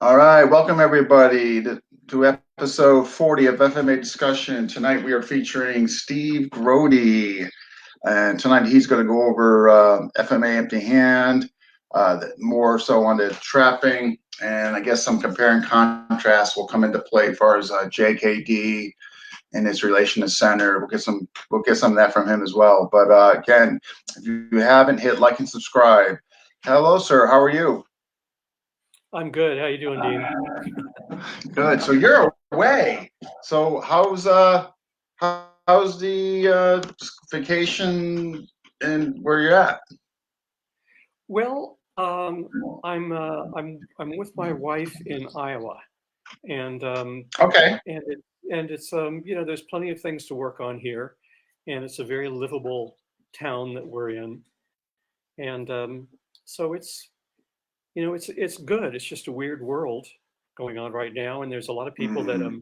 All right, welcome everybody to episode 40 of FMA Discussion. Tonight we are featuring Steve Grody, and tonight he's going to go over FMA Empty Hand, more so on the trapping, and I guess some compare and contrast will come into play as far as JKD and its relation to center. We'll get some of that from him as well. But again, if you haven't hit like and subscribe, hello sir, how are you? I'm good. How you doing, Dean? Good. So you're away. So how's the vacation and where you're at? Well, I'm with my wife in Iowa, and Okay. it's there's plenty of things to work on here, and it's a very livable town that we're in, and so it's good. It's just a weird world going on right now, and there's a lot of people that Mm,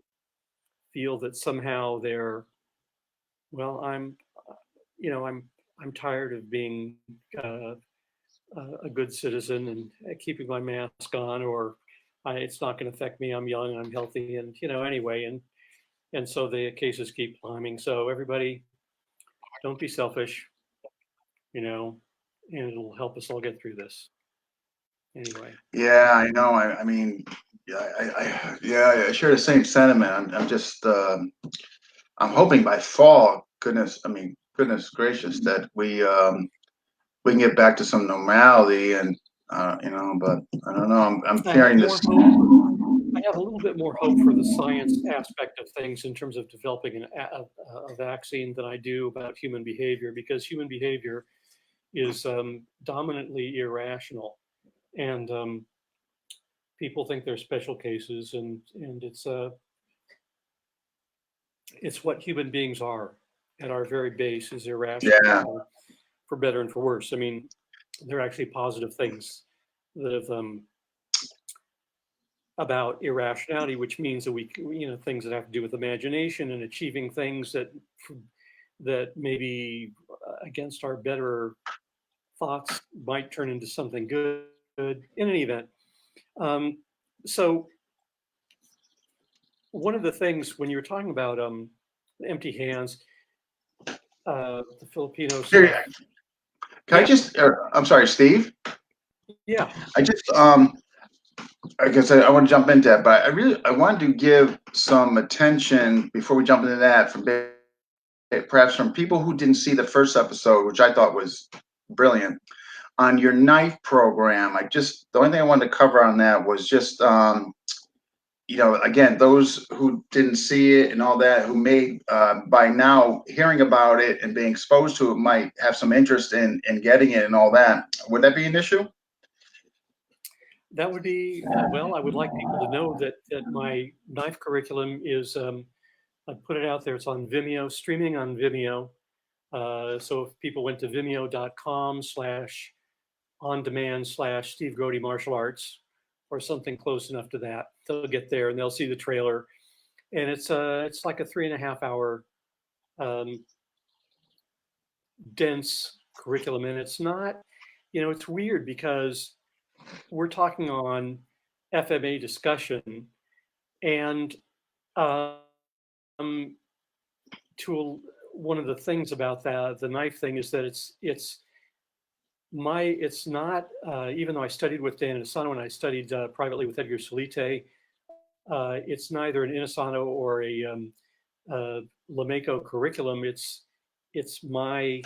feel that somehow they're well, you know I'm I'm tired of being uh, a good citizen and keeping my mask on, or it's not going to affect me. I'm young, I'm healthy, and anyway, and so the cases keep climbing. So everybody, don't be selfish, you know, and it'll help us all get through this. Anyway, yeah, I know. I mean, yeah, I share the same sentiment. I'm just I'm hoping by fall, goodness, I mean, goodness gracious, that we can get back to some normality and but I don't know. I'm I have fearing this. more hope. I have a little bit more hope for the science aspect of things in terms of developing a vaccine than I do about human behavior, because human behavior is dominantly irrational, and people think they're special cases, and it's what human beings are at our very base is irrational Yeah, for better and for worse. I mean, there are actually positive things that have about irrationality, which means that things that have to do with imagination and achieving things that maybe against our better thoughts might turn into something good. In any event, um, so one of the things when you were talking about empty hands, the Filipino here, stuff. can I Yeah, just? I'm sorry, Steve. yeah. I just I guess I want to jump into that, but I wanted to give some attention before we jump into that from perhaps from people who didn't see the first episode, which I thought was brilliant on your knife program. The only thing I wanted to cover on that was just again, those who didn't see it and all that, who may by now hearing about it and being exposed to it might have some interest in getting it and all that. Would that be an issue? That would be, well, I would like people to know that my knife curriculum is, I put it out there. It's on Vimeo, streaming on Vimeo. So if people went to vimeo.com/on-demand/Steve Grody Martial Arts or something close enough to that, they'll get there and they'll see the trailer. And it's like a 3.5 hour um, dense curriculum. And it's not, it's weird because we're talking on FMA discussion, and um, one of the things about the knife thing is that it's not even though I studied with Dan Inosanto and I studied privately with Edgar Solite, it's neither an Inosanto or a uh, Lameco curriculum. It's my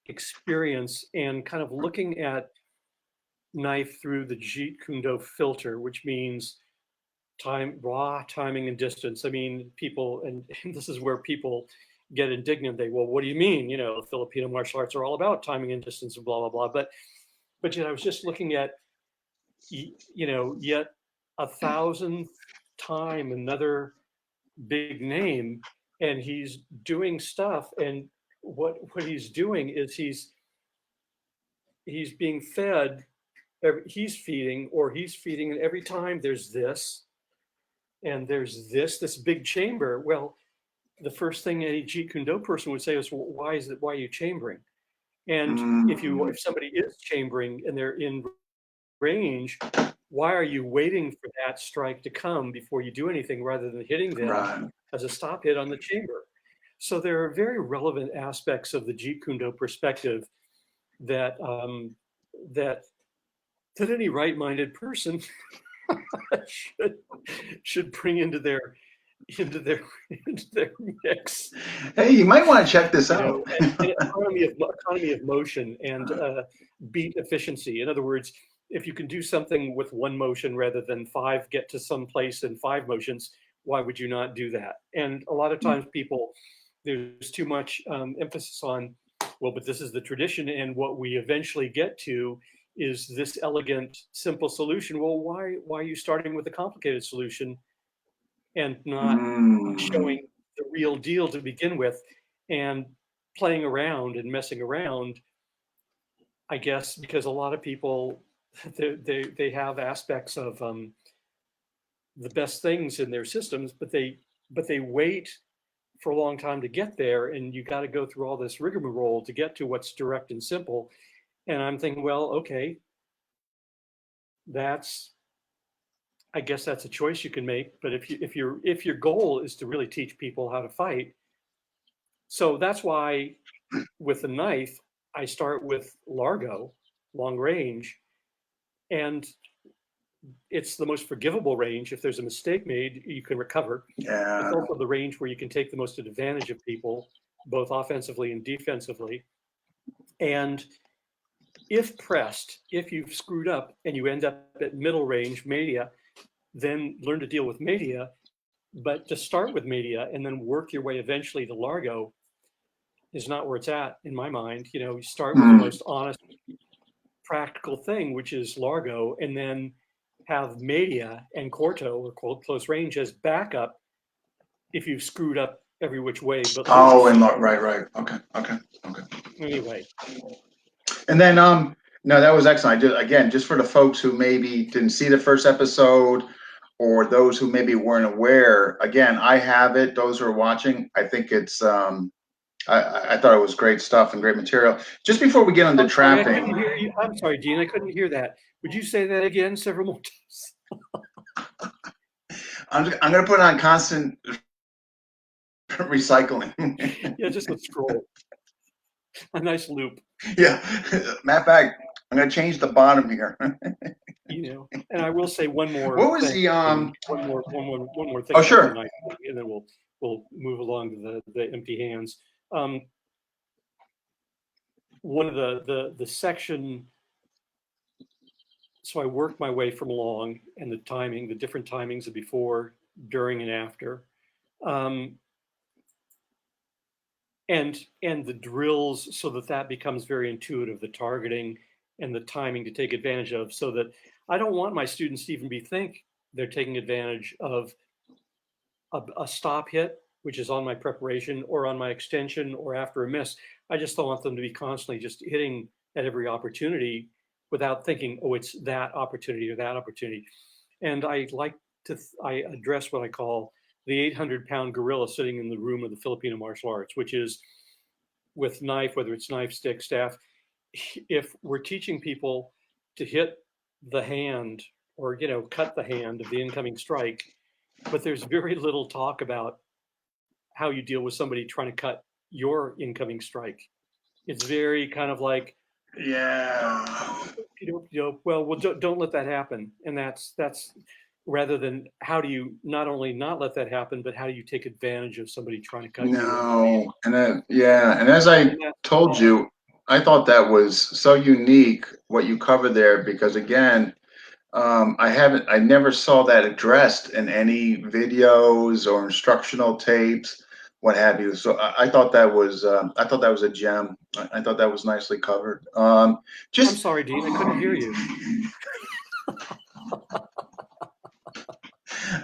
experience and kind of looking at knife through the Jeet Kune Do filter, which means raw timing and distance. I mean, people, and this is where people get indignant. Well, what do you mean? Filipino martial arts are all about timing and distance and blah blah blah. But I was just looking at yet a thousandth time another big name, and he's doing stuff, and what he's doing is he's being fed. He's feeding, and every time there's this and there's this big chamber. Well, the first thing any Jeet Kune Do person would say is, well, why are you chambering? And Mm, if somebody is chambering and they're in range, why are you waiting for that strike to come before you do anything rather than hitting them Right. as a stop hit on the chamber? So there are very relevant aspects of the Jeet Kune Do perspective that that any right-minded person should bring into their into their into their mix. Hey, you might want to check this You out. know, and economy of motion and beat efficiency. In other words, if you can do something with one motion rather than five, get to some place in five motions, why would you not do that? And a lot of times people, there's too much emphasis on, well, but this is the tradition, and what we eventually get to is this elegant, simple solution. Well, why are you starting with a complicated solution and not Mm. showing the real deal to begin with, and playing around and messing around? I guess because a lot of people they have aspects of the best things in their systems, but they wait for a long time to get there, and you got to go through all this rigmarole to get to what's direct and simple. And I'm thinking, well, okay, that's, I guess that's a choice you can make. But if your goal is to really teach people how to fight, so that's why with the knife I start with Largo, long range, and it's the most forgivable range. If there's a mistake made, you can recover. Yeah. It's also the range where you can take the most advantage of people, both offensively and defensively. And if pressed, if you've screwed up and you end up at middle range media, then learn to deal with media. But to start with media and then work your way eventually to Largo is not where it's at in my mind. You know, you start with the most honest, practical thing, which is Largo, and then have media and Corto or close range as backup if you've screwed up every which way. But Oh, and right. Okay. Anyway. And then no, that was excellent. I did again just for the folks who maybe didn't see the first episode or those who maybe weren't aware. Again, I have it. Those who are watching, I think it's I thought it was great stuff and great material. Just before we get into I'm sorry, I trapping, couldn't hear you. I'm sorry, Dean, I couldn't hear that. Would you say that again several more times? I'm going to put on constant recycling. Yeah, just a scroll. A nice loop. Yeah. Matter of fact, I'm going to change the bottom here. You know, and I will say one more What was thing. the One more thing. Oh, about sure. the knife, and then we'll move along to the empty hands. One of the section. So I worked my way from along, and the timing, the different timings of before, during, and after. And the drills, so that becomes very intuitive, the targeting and the timing to take advantage of, so that I don't want my students to even think they're taking advantage of a stop hit, which is on my preparation or on my extension or after a miss. I just don't want them to be constantly just hitting at every opportunity without thinking, oh, it's that opportunity or that opportunity. And I like to, I address what I call the 800-pound gorilla sitting in the room of the Filipino martial arts, which is with knife, whether it's knife, stick, staff. If we're teaching people to hit the hand or, you know, cut the hand of the incoming strike, but there's very little talk about how you deal with somebody trying to cut your incoming strike. It's very kind of like, Yeah. well, don't let that happen. And that's rather than how do you not only not let that happen, but how do you take advantage of somebody trying to cut you? No. And then, yeah. And as I told you, I thought that was so unique what you covered there, because again, I never saw that addressed in any videos or instructional tapes, what have you. So I thought that was a gem. I thought that was nicely covered. I'm sorry, Dean, I couldn't hear you.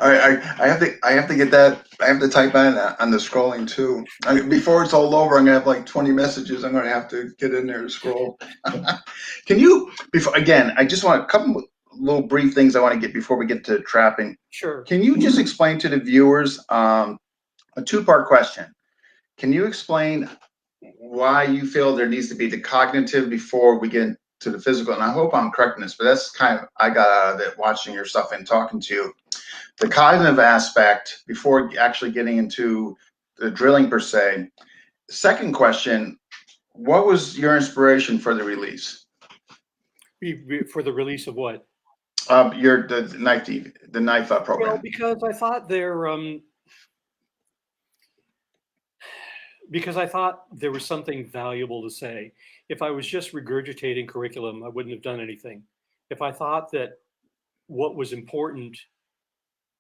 I have to get that. I have to type on the scrolling too. Before it's all over, I'm gonna have like 20 messages. I'm gonna have to get in there and scroll. Can you before again? I just want a couple little brief things I want to get before we get to trapping. Sure. Can you just explain to the viewers a two-part question? Can you explain why you feel there needs to be the cognitive before we get to the physical, and I hope I'm correcting this, but that's kind of I got out of it watching your stuff and talking to you. The cognitive aspect before actually getting into the drilling per se. Second question: what was your inspiration for the release? For the release of what? The knife Well, program. because I thought there was something valuable to say. If I was just regurgitating curriculum, I wouldn't have done anything. If I thought that what was important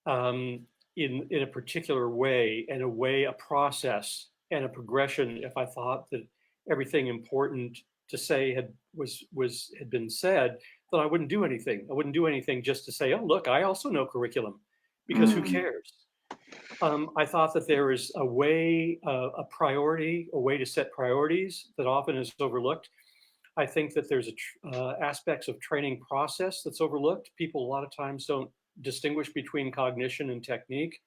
in a particular way, and a process and a progression, if I thought that everything important to say had been said, then I wouldn't do anything. I wouldn't do anything just to say, oh, look, I also know curriculum, because who cares? I thought that there is a way, a priority, a way to set priorities that often is overlooked. I think that there's aspects of training process that's overlooked. People a lot of times don't distinguish between cognition and technique.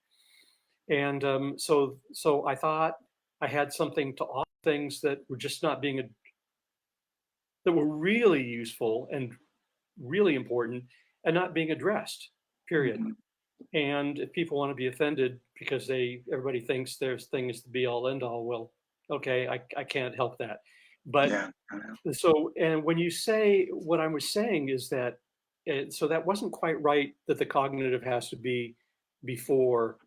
And so I thought I had something to offer, things that were just not being, that were really useful and really important and not being addressed, period. Mm-hmm. And if people want to be offended because everybody thinks their thing is the be all end all, well, okay, I can't help that. But Yeah. so, and when you say, what I was saying is that, so that wasn't quite right, that the cognitive has to be before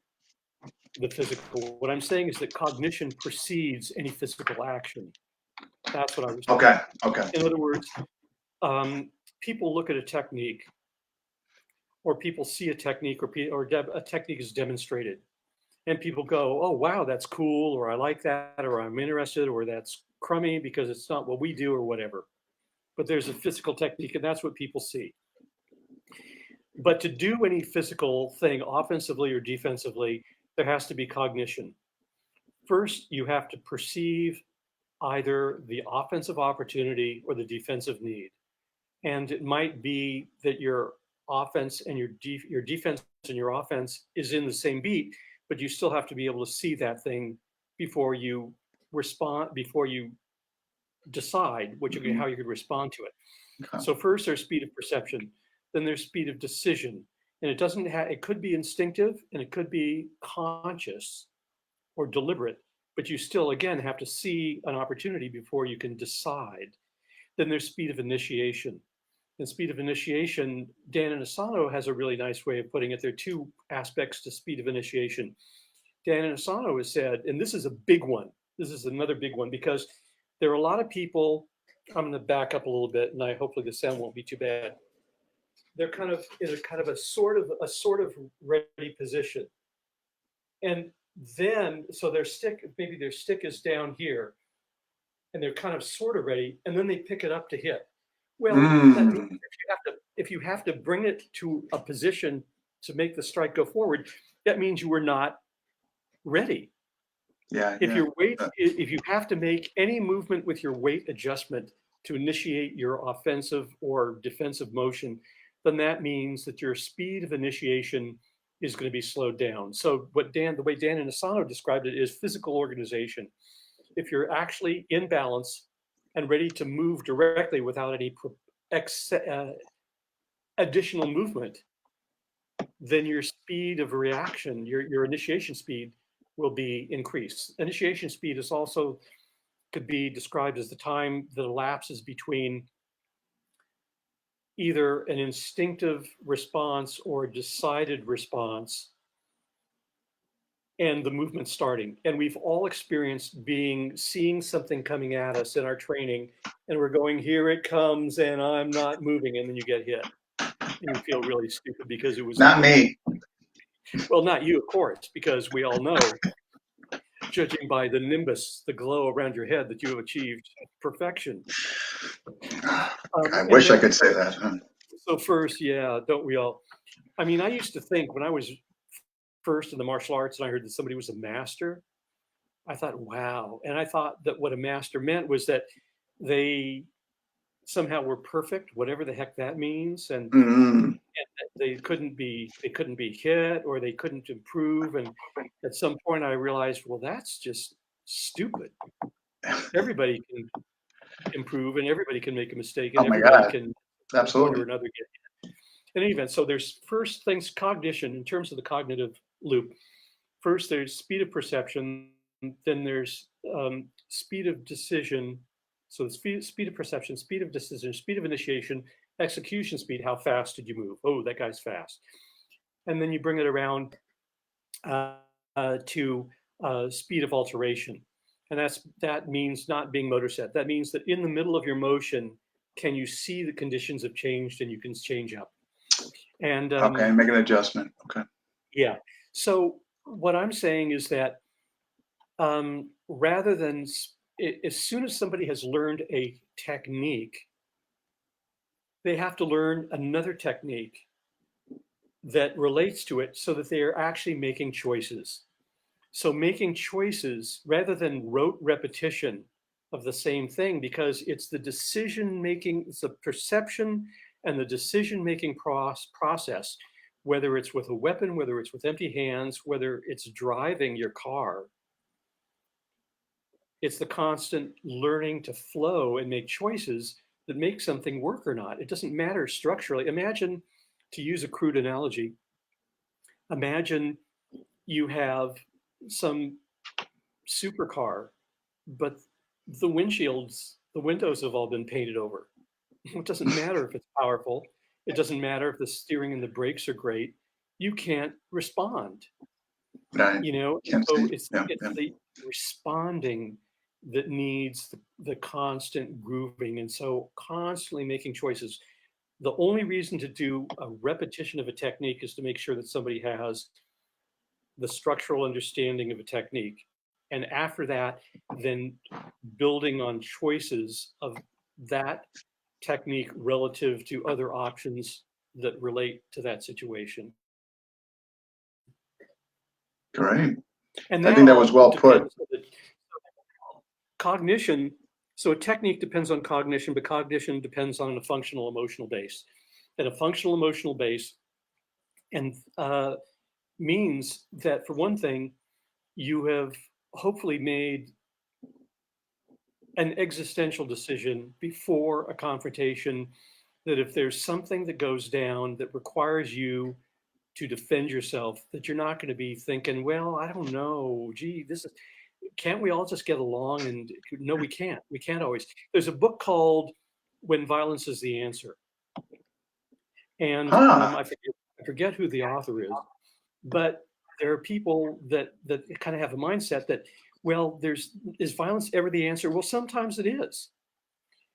the physical. What I'm saying is that cognition precedes any physical action. That's what I was saying. Okay. Okay. In other words, people look at a technique, or people see a technique, or a technique is demonstrated, and people go, oh, wow, that's cool, or I like that, or I'm interested, or that's crummy because it's not what we do, or whatever. But there's a physical technique, and that's what people see. But to do any physical thing, offensively or defensively, there has to be cognition. First, you have to perceive either the offensive opportunity or the defensive need. And it might be that your offense and your defense and your offense is in the same beat, but you still have to be able to see that thing before you respond, before you decide how you could respond to it. Okay. So first there's speed of perception, then there's speed of decision. And it could be instinctive, and it could be conscious or deliberate, but you still, again, have to see an opportunity before you can decide. Then there's speed of initiation. And speed of initiation, Dan Inosanto has a really nice way of putting it. There are two aspects to speed of initiation. Dan Inosanto has said, and this is a big one, this is another big one, because there are a lot of people, I'm going to back up a little bit, and hopefully the sound won't be too bad. They're kind of in a sort of ready position. And then, so maybe their stick is down here, and they're kind of sort of ready, and then they pick it up to hit. Well, that means if you have to bring it to a position to make the strike go forward, that means you were not ready. Yeah. If you have to make any movement with your weight adjustment to initiate your offensive or defensive motion, then that means that your speed of initiation is going to be slowed down. So the way Dan Inosanto described it is physical organization. If you're actually in balance and ready to move directly without any additional movement, then your speed of reaction, your initiation speed, will be increased. Initiation speed could be described as the time that elapses between either an instinctive response or a decided response and the movement starting. And we've all experienced seeing something coming at us in our training, and we're going, here it comes, and I'm not moving, and then you get hit. And you feel really stupid because it was not me. Well, not you, of course, because we all know, judging by the nimbus, the glow around your head, that you have achieved perfection. I wish I could say that. Huh? So first, yeah, don't we all? I mean, I used to think when I was first in the martial arts and I heard that somebody was a master, I thought, wow. And I thought that what a master meant was that they somehow were perfect, whatever the heck that means, and they couldn't be hit, or they couldn't improve. And at some point I realized, well, that's just stupid. Everybody can improve, and everybody can make a mistake, Oh and my everybody God. can, at one point or Absolutely. another, get in any event. So there's first things, cognition, in terms of the cognitive loop. First, there's speed of perception. Then there's speed of decision. So speed of perception, speed of decision, speed of initiation, execution speed. How fast did you move? Oh, that guy's fast. And then you bring it around uh, to speed of alteration. And that means not being motor set. That means that in the middle of your motion, can you see the conditions have changed and you can change up? And Okay, make an adjustment. Okay. yeah. So what I'm saying is that rather than as soon as somebody has learned a technique, they have to learn another technique that relates to it so that they are actually making choices. So making choices rather than rote repetition of the same thing, because it's the decision making, it's the perception and the decision making process, whether it's with a weapon, whether it's with empty hands, whether it's driving your car. It's the constant learning to flow and make choices that make something work or not. It doesn't matter structurally. Imagine, to use a crude analogy, imagine you have some supercar, but the windows have all been painted over. It doesn't matter if it's powerful. It doesn't matter if the steering and the brakes are great. You can't respond, Right. you know? Can't So see. Yeah. it's Yeah. the responding that needs the constant grooving. And so constantly making choices. The only reason to do a repetition of a technique is to make sure that somebody has the structural understanding of a technique. And after that, then building on choices of that technique relative to other options that relate to that situation. Great. And I that think that was all well put. depends on the cognition. So a technique depends on cognition, but cognition depends on a functional emotional base. And a functional emotional base and means that, for one thing, you have hopefully made an existential decision before a confrontation, that if there's something that goes down that requires you to defend yourself, that you're not going to be thinking, well, I don't know, gee, this is, can't we all just get along? And no, we can't. We can't always. There's a book called When Violence is the Answer. And Huh. I forget who the author is, but there are people that kind of have a mindset that, well, is violence ever the answer? Well, sometimes it is.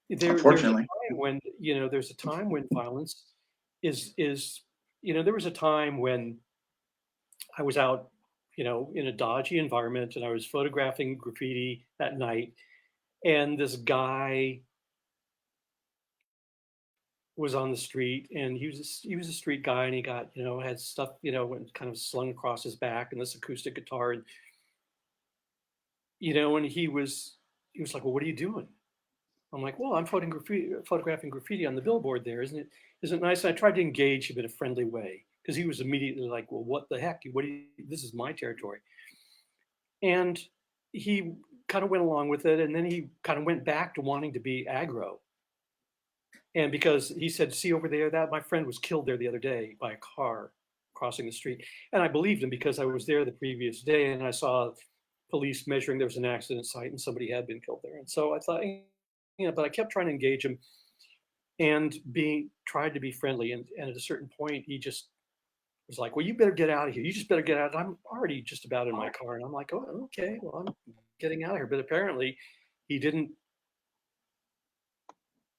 There's a Unfortunately. time when, there's a time when violence is there was a time when I was out, in a dodgy environment, and I was photographing graffiti at night, and this guy was on the street, and he was a street guy, and he got, had stuff, kind of slung across his back, and this acoustic guitar, and and he was like, well, what are you doing? I'm like, well, I'm photographing graffiti on the billboard there. Isn't it nice? And I tried to engage him in a friendly way, because he was immediately like, well, what the heck? This is my territory. And he kind of went along with it. And then he kind of went back to wanting to be aggro. And because he said, see over there, that my friend was killed there the other day by a car crossing the street. And I believed him, because I was there the previous day and I saw police measuring there was an accident site and somebody had been killed there. And so I thought, but I kept trying to engage him and tried to be friendly. And at a certain point, he just was like, well, you better get out of here. You just better get out. I'm already just about in my car. And I'm like, oh, okay, well, I'm getting out of here. But apparently he didn't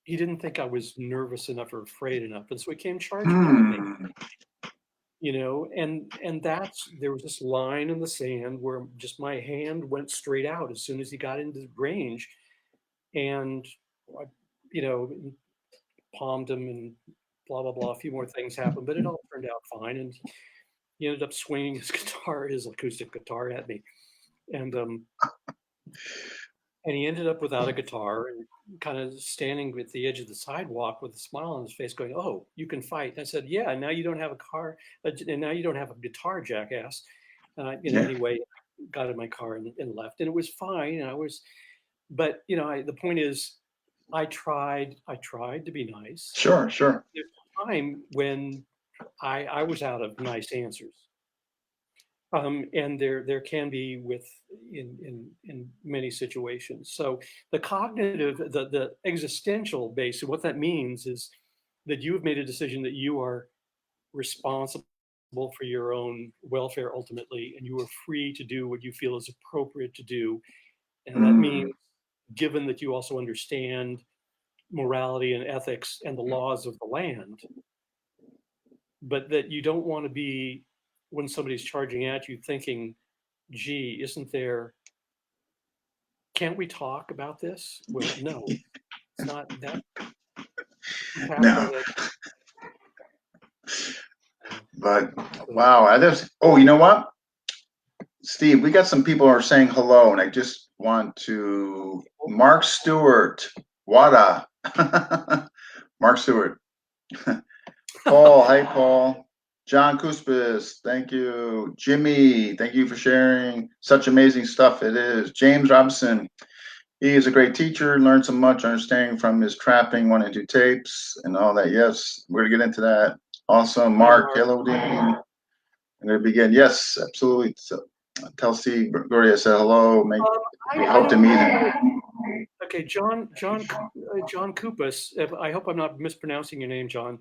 think I was nervous enough or afraid enough. And so he came charging at me, Hmm. and there was this line in the sand where just my hand went straight out as soon as he got into range. And I, you know, palmed him and blah, blah, blah. A few more things happened, but it all turned out fine. And he ended up swinging his acoustic guitar at me. And, and he ended up without a guitar and kind of standing at the edge of the sidewalk with a smile on his face going, oh, you can fight. And I said, yeah, now you don't have a car. And now you don't have a guitar, jackass. Yeah. Anyway, got in my car and left, and it was fine. And but the point is, I tried to be nice. Sure, sure. There's a time when I was out of nice answers. And there can be in many situations. So the cognitive, the existential base, what that means is that you have made a decision that you are responsible for your own welfare ultimately, and you are free to do what you feel is appropriate to do. And that means, given that you also understand morality and ethics and the laws of the land, but that you don't want to be, when somebody's charging at you, thinking, gee, can't we talk about this? Well, no, it's not that. You have No, to, but so, wow, oh, you know what, Steve, we got some people who are saying hello, and I just want to, Mark Stewart, Wada, Mark Stewart, Paul, hi Paul, John Kuspis, thank you, Jimmy, thank you for sharing such amazing stuff. It is James Robinson. He is a great teacher, learned so much understanding from his trapping 1 and 2 tapes and all that. Yes, we're gonna get into that. Awesome. Mark, hello, Dean. I'm gonna begin. Yes, absolutely. So, tell Steve Grody I said hello. We hope to meet him. Okay, John Kupas. I hope I'm not mispronouncing your name, John.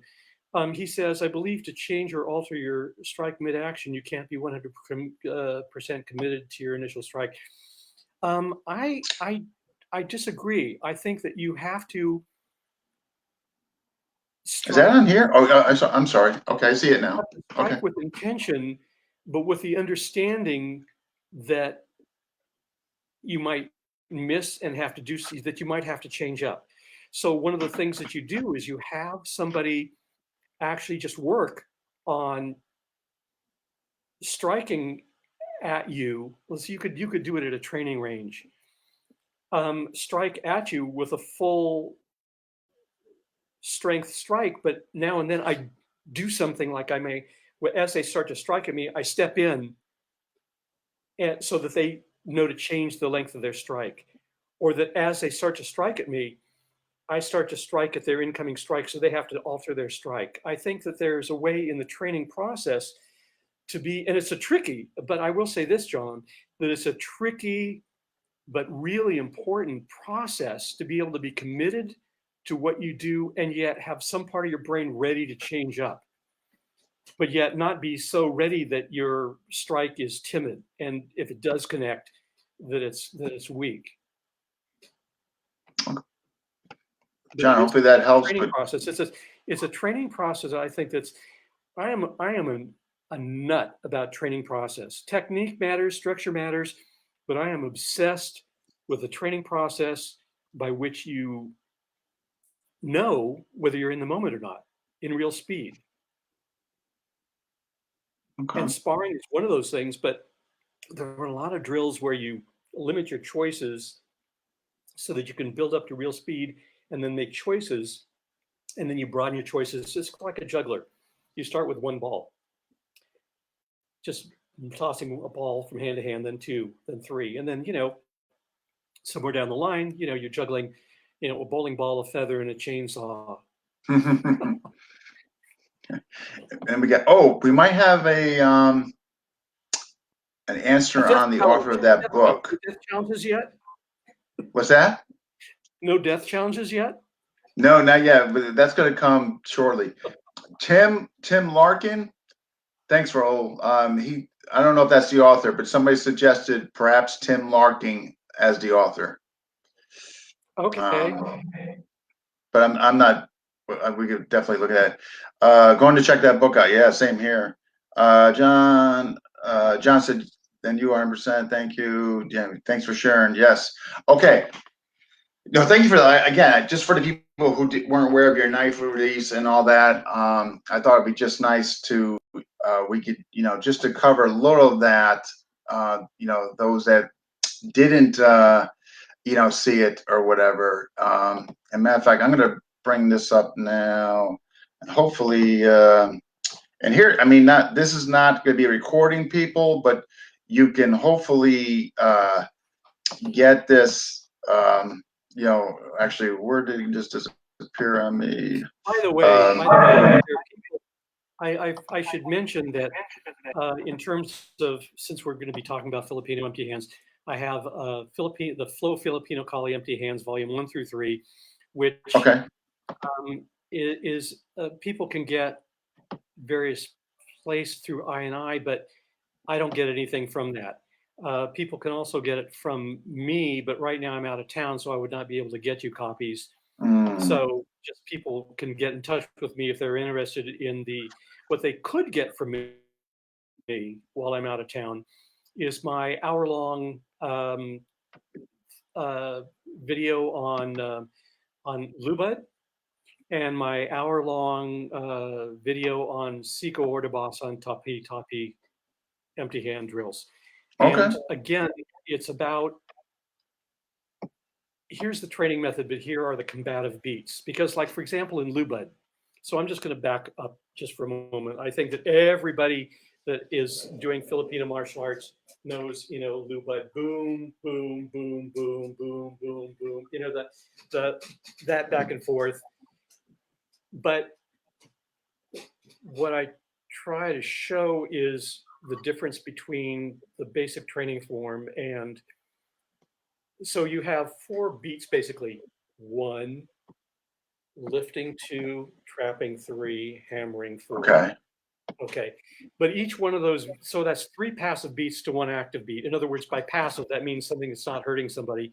He says, I believe to change or alter your strike mid-action, you can't be 100% committed to your initial strike. I disagree. I think that you have to Is that strike. on here? Oh, I'm sorry. Okay, I see it now. Okay. Strike with intention, but with the understanding that you might miss and have to do, that you might have to change up. So one of the things that you do is you have somebody actually just work on striking at you. Let's you could do it at a training range. Strike at you with a full strength strike, but now and then I do something like as they start to strike at me, I step in, and so that they know to change the length of their strike, or that as they start to strike at me, I start to strike at their incoming strike, so they have to alter their strike. I think that there's a way in the training process to be, and it's a tricky, but I will say this, John, that it's a tricky but really important process to be able to be committed to what you do and yet have some part of your brain ready to change up, but yet not be so ready that your strike is timid, and if it does connect, that it's weak. John, hopefully that helps. Training process. It's a training process. I think I am a nut about training process. Technique matters, structure matters, but I am obsessed with the training process by which you know whether you're in the moment or not in real speed. Okay. And sparring is one of those things, but there are a lot of drills where you limit your choices so that you can build up to real speed and then make choices, and then you broaden your choices. It's like a juggler. You start with one ball, just tossing a ball from hand to hand, then 2, then 3, and then somewhere down the line, you're juggling, a bowling ball, a feather, and a chainsaw. And we might have an answer on the author of that book. Death challenges yet? What's that? No death challenges yet? No, not yet, but that's going to come shortly. Tim Larkin, thanks for I don't know if that's the author, but somebody suggested perhaps Tim Larkin as the author. Okay. But I'm not. We could definitely look at it. Going to check that book out. Yeah, same here. John said, then you are 100%. Thank you. Yeah, thanks for sharing. Yes. Okay. No, thank you for that. Again, just for the people who weren't aware of your knife release and all that, I thought it'd be just nice to, we could, just to cover a little of that, those that didn't, see it or whatever. And matter of fact, I'm going to bring this up now, and hopefully, and here, I mean, this is not going to be recording, people, but you can hopefully get this. Actually, where did he just disappear on me? There are people, I should mention that in terms of, since we're going to be talking about Filipino empty hands, I have the Flow Filipino Kali Empty Hands, Volume 1 through 3, which Okay. is people can get various places through I&I, but I don't get anything from that. People can also get it from me, but right now I'm out of town, so I would not be able to get you copies. Mm, So just people can get in touch with me if they're interested in what they could get from me while I'm out of town is my hour-long uh, video on Lubud and my hour-long video on Siko Ordabasan Tapi Tapi empty hand drills. okay. And again, it's about, here's the training method, but here are the combative beats. Because like, for example, in Lubud, so I'm just gonna back up just for a moment. I think that everybody that is doing Filipino martial arts knows, Lubud, boom, boom, boom, boom, boom, boom, boom, that back and forth. But what I try to show is the difference between the basic training form and, so you have 4 beats basically. 1, lifting 2, trapping 3, hammering 4. Okay. Okay. But each one of those, so that's 3 passive beats to 1 active beat. In other words, by passive, that means something that's not hurting somebody.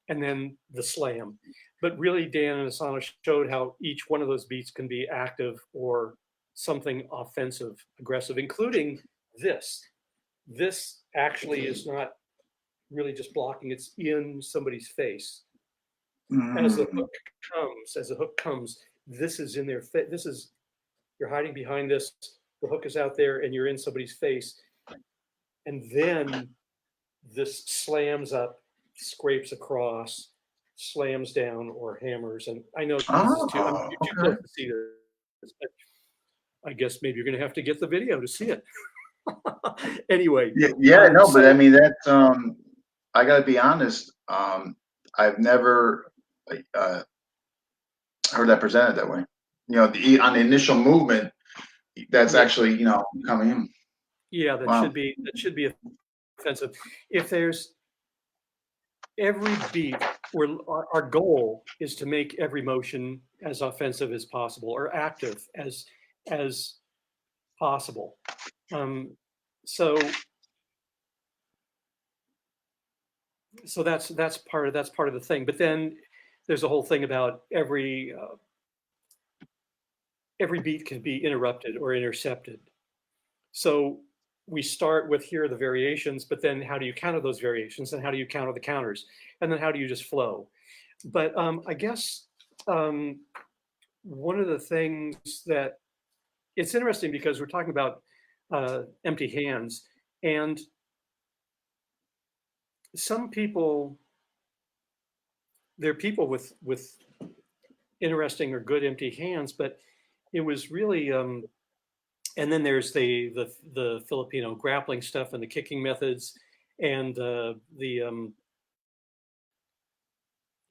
And then the slam. But really, Dan and Asana showed how each one of those beats can be active or something offensive, aggressive, including this. This actually is not really just blocking, it's in somebody's face. As the Mm, hook comes, this is in their face. This is, you're hiding behind this, the hook is out there and you're in somebody's face. And then this slams up, scrapes across, slams down, or hammers. And I know this is too, oh, you're too okay. close to see this, but I guess maybe you're going to have to get the video to see it. Anyway, Yeah, no, but I so mean that's I gotta be honest. I've never uh, heard that presented that way. On the initial movement, that's yeah, actually coming in. yeah, Wow. that should be offensive. If there's every beat, our goal is to make every motion as offensive as possible or active as possible. Um, so so that's part of the thing. But then there's a whole thing about every beat can be interrupted or intercepted. So we start with, here are the variations, but then how do you counter those variations, and how do you counter the counters, and then how do you just flow? But I guess one of the things that, it's interesting because we're talking about empty hands, and some people, there are people with interesting or good empty hands, but it was really and then there's the Filipino grappling stuff and the kicking methods and the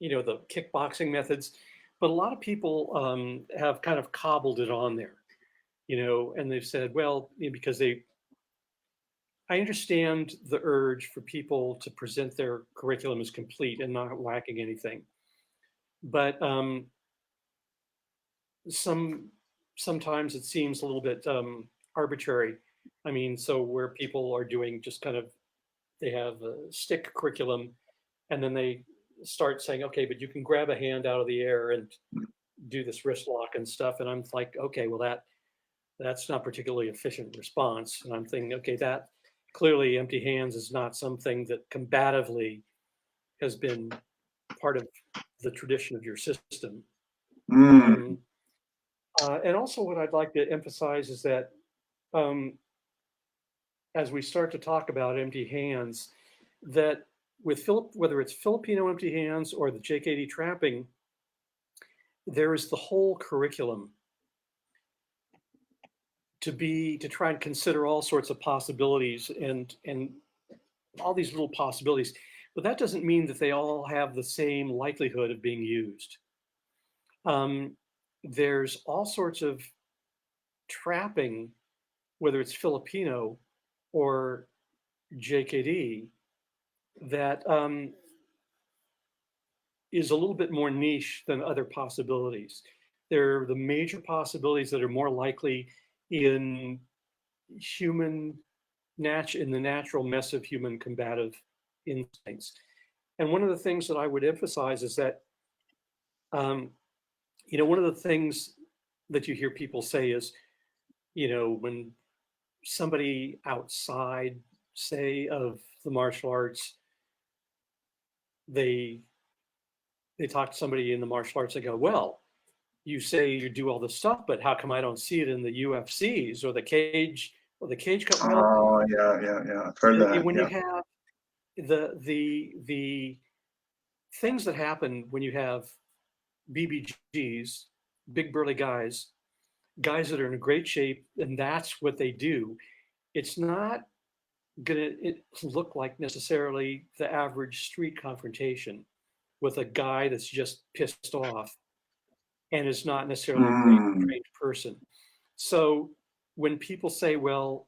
kickboxing methods, but a lot of people have kind of cobbled it on there, and they've said, well, because I understand the urge for people to present their curriculum as complete and not lacking anything, but sometimes it seems a little bit arbitrary. I mean, so where people are doing just kind of, they have a stick curriculum, and then they start saying, okay, but you can grab a hand out of the air and do this wrist lock and stuff. And I'm like, okay, well that's not particularly efficient response. And I'm thinking, okay, that clearly empty hands is not something that combatively has been part of the tradition of your system. Mm, Um, and also what I'd like to emphasize is that um, as we start to talk about empty hands, that whether it's Filipino empty hands or the JKD trapping, there is the whole curriculum to try and consider all sorts of possibilities and all these little possibilities. but that doesn't mean that they all have the same likelihood of being used. There's all sorts of trapping, whether it's Filipino or JKD, that is a little bit more niche than other possibilities. They're the major possibilities that are more likely in in the natural mess of human combative instincts. And one of the things that I would emphasize is that, one of the things that you hear people say is, when somebody outside, say, of the martial arts, they talk to somebody in the martial arts, they go, well, you say you do all this stuff, but how come I don't see it in the UFCs or the cage Well, Oh, yeah. I've heard that. when you Yeah. have the things that happen when you have BBGs, big burly guys that are in great shape, and that's what they do. It's not gonna look like necessarily the average street confrontation with a guy that's just pissed off and is not necessarily a trained person. So when people say, well,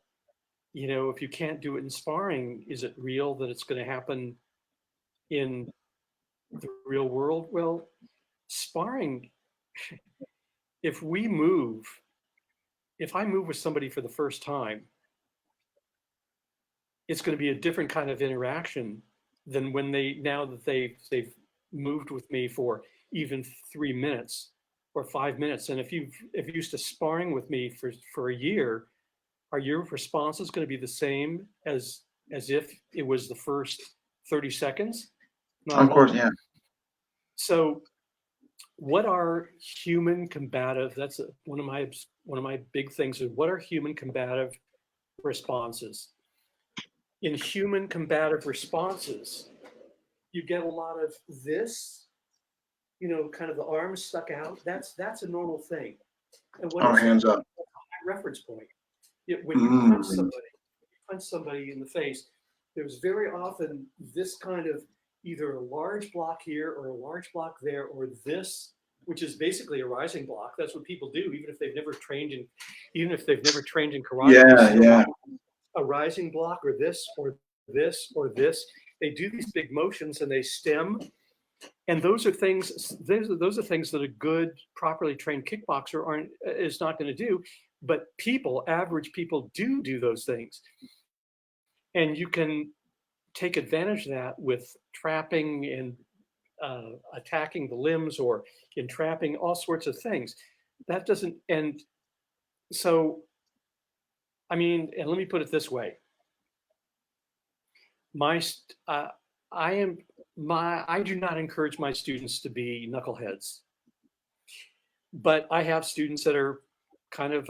if you can't do it in sparring, is it real that it's going to happen in the real world? Well, sparring, if I move with somebody for the first time, it's going to be a different kind of interaction than when now that they've moved with me for even 3 minutes or 5 minutes. And if you're used to sparring with me for a year, are your responses going to be the same as if it was the first 30 seconds? Not Of at course, all. yeah. So what are human combative? That's one of my big things is, what are human combative responses? In human combative responses, you get a lot of this, kind of the arms stuck out. That's a normal thing. And what Oh, is that? hands up. My reference point. When you punch somebody in the face, there's very often this kind of either a large block here or a large block there, or this, which is basically a rising block. That's what people do, even if they've never trained in karate. Yeah. A rising block, or this, or this, or this. They do these big motions and they stem. And those are things that a good, properly trained kickboxer is not going to do. But average people do those things. And you can take advantage of that with trapping and attacking the limbs, or entrapping, all sorts of things. That doesn't, and so, and let me put it this way. I do not encourage my students to be knuckleheads, but I have students that are kind of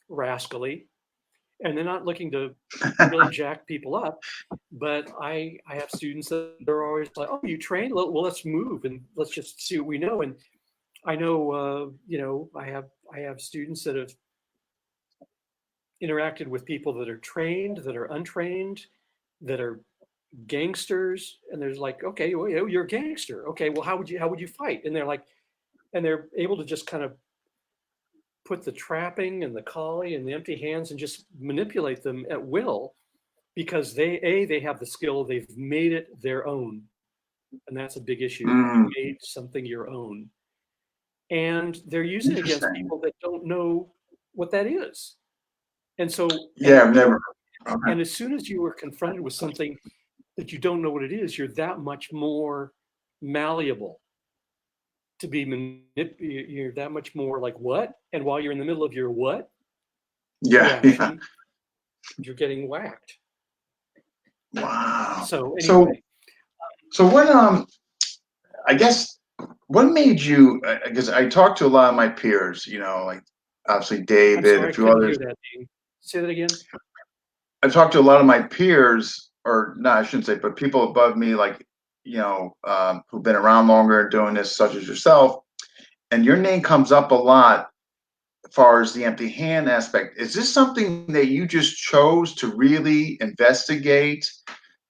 rascally, and they're not looking to really jack people up. But I have students that are always like, "Oh, you train? Well, let's move and let's just see what we know." And I know, I have students that have interacted with people that are trained, that are untrained, that are gangsters, and there's like, okay, well, you're a gangster. Okay, well, how would you fight? And they're able to just kind of put the trapping and the collie and the empty hands and just manipulate them at will, because they have the skill, they've made it their own. And that's a big issue. You made something your own. And they're using it against people that don't know what that is. And so, I've never. And as soon as you are confronted with something that you don't know what it is, you're that much more malleable to be manipulated. You're that much more like, what? And while you're in the middle of your what reaction, you're getting whacked. Wow. So anyway. So what, I guess, what made you, because I talked to a lot of my peers, like obviously David, a few others. Hear that, Dean. Say that again. I've talked to a lot of my peers, or no, I shouldn't say, but people above me, like, who've been around longer doing this, such as yourself, and your name comes up a lot as far as the empty hand aspect. Is this something that you just chose to really investigate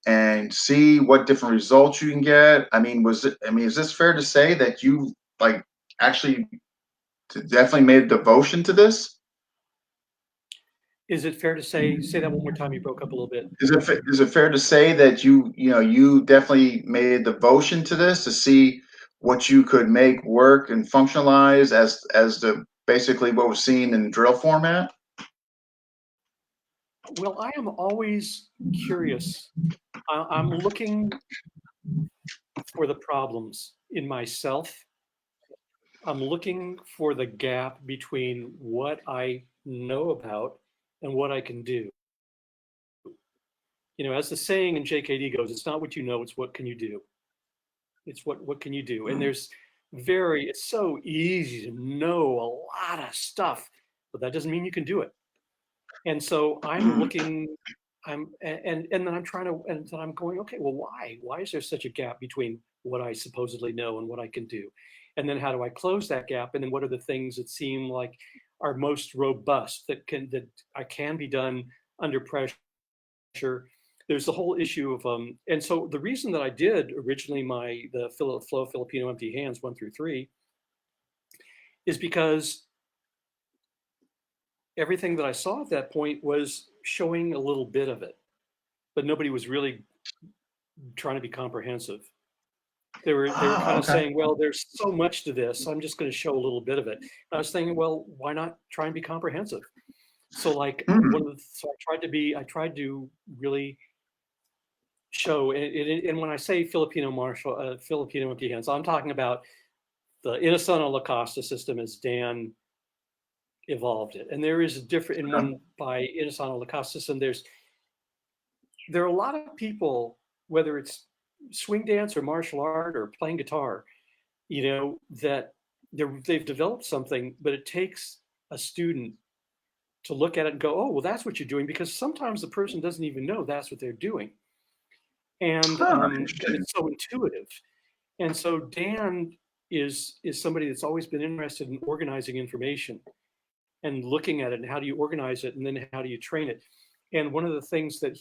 and see what different results you can get? I mean, is this fair to say that you like actually definitely made a devotion to this? Is it fair to say that one more time? You broke up a little bit. Is it fair to say that you definitely made a devotion to this to see what you could make work and functionalize as the basically what was seen in drill format? Well, I am always curious. I'm looking for the problems in myself. I'm looking for the gap between what I know about and what I can do. You know, as the saying in JKD goes, it's not what you know, it's what can you do. It's what can you do. And it's so easy to know a lot of stuff, but that doesn't mean you can do it. And so I'm looking, and then I'm trying to, and then I'm going, okay, well, why? Why is there such a gap between what I supposedly know and what I can do? And then how do I close that gap? And then what are the things that seem like are most robust that can be done under pressure? There's the whole issue of, and so the reason that I did originally the Flow Filipino Empty Hands 1 through 3 is because everything that I saw at that point was showing a little bit of it, but nobody was really trying to be comprehensive. They were kind of Okay. saying, well, there's so much to this, I'm just going to show a little bit of it. And I was thinking, well, why not try and be comprehensive? So like so I tried to really show, and when I say Filipino empty hands, I'm talking about the Inosanto La Costa system as Dan evolved it. And there is a different in one by Inosanto La Costa system. There are a lot of people, whether it's swing dance or martial art or playing guitar, you know, that they've developed something, but it takes a student to look at it and go, oh, well, that's what you're doing, because sometimes the person doesn't even know that's what they're doing. And Interesting. it's so intuitive. And so Dan is somebody that's always been interested in organizing information and looking at it and how do you organize it and then how do you train it. And one of the things that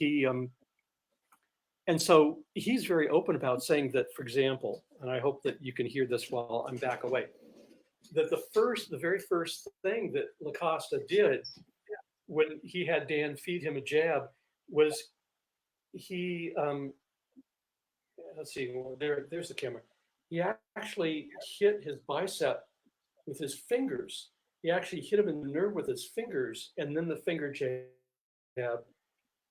and so he's very open about saying that, for example, and I hope that you can hear this while I'm back away, that the very first thing that Lacosta did when he had Dan feed him a jab was he, let's see, well, there's the camera. He actually hit his bicep with his fingers. He actually hit him in the nerve with his fingers, and then the finger jab,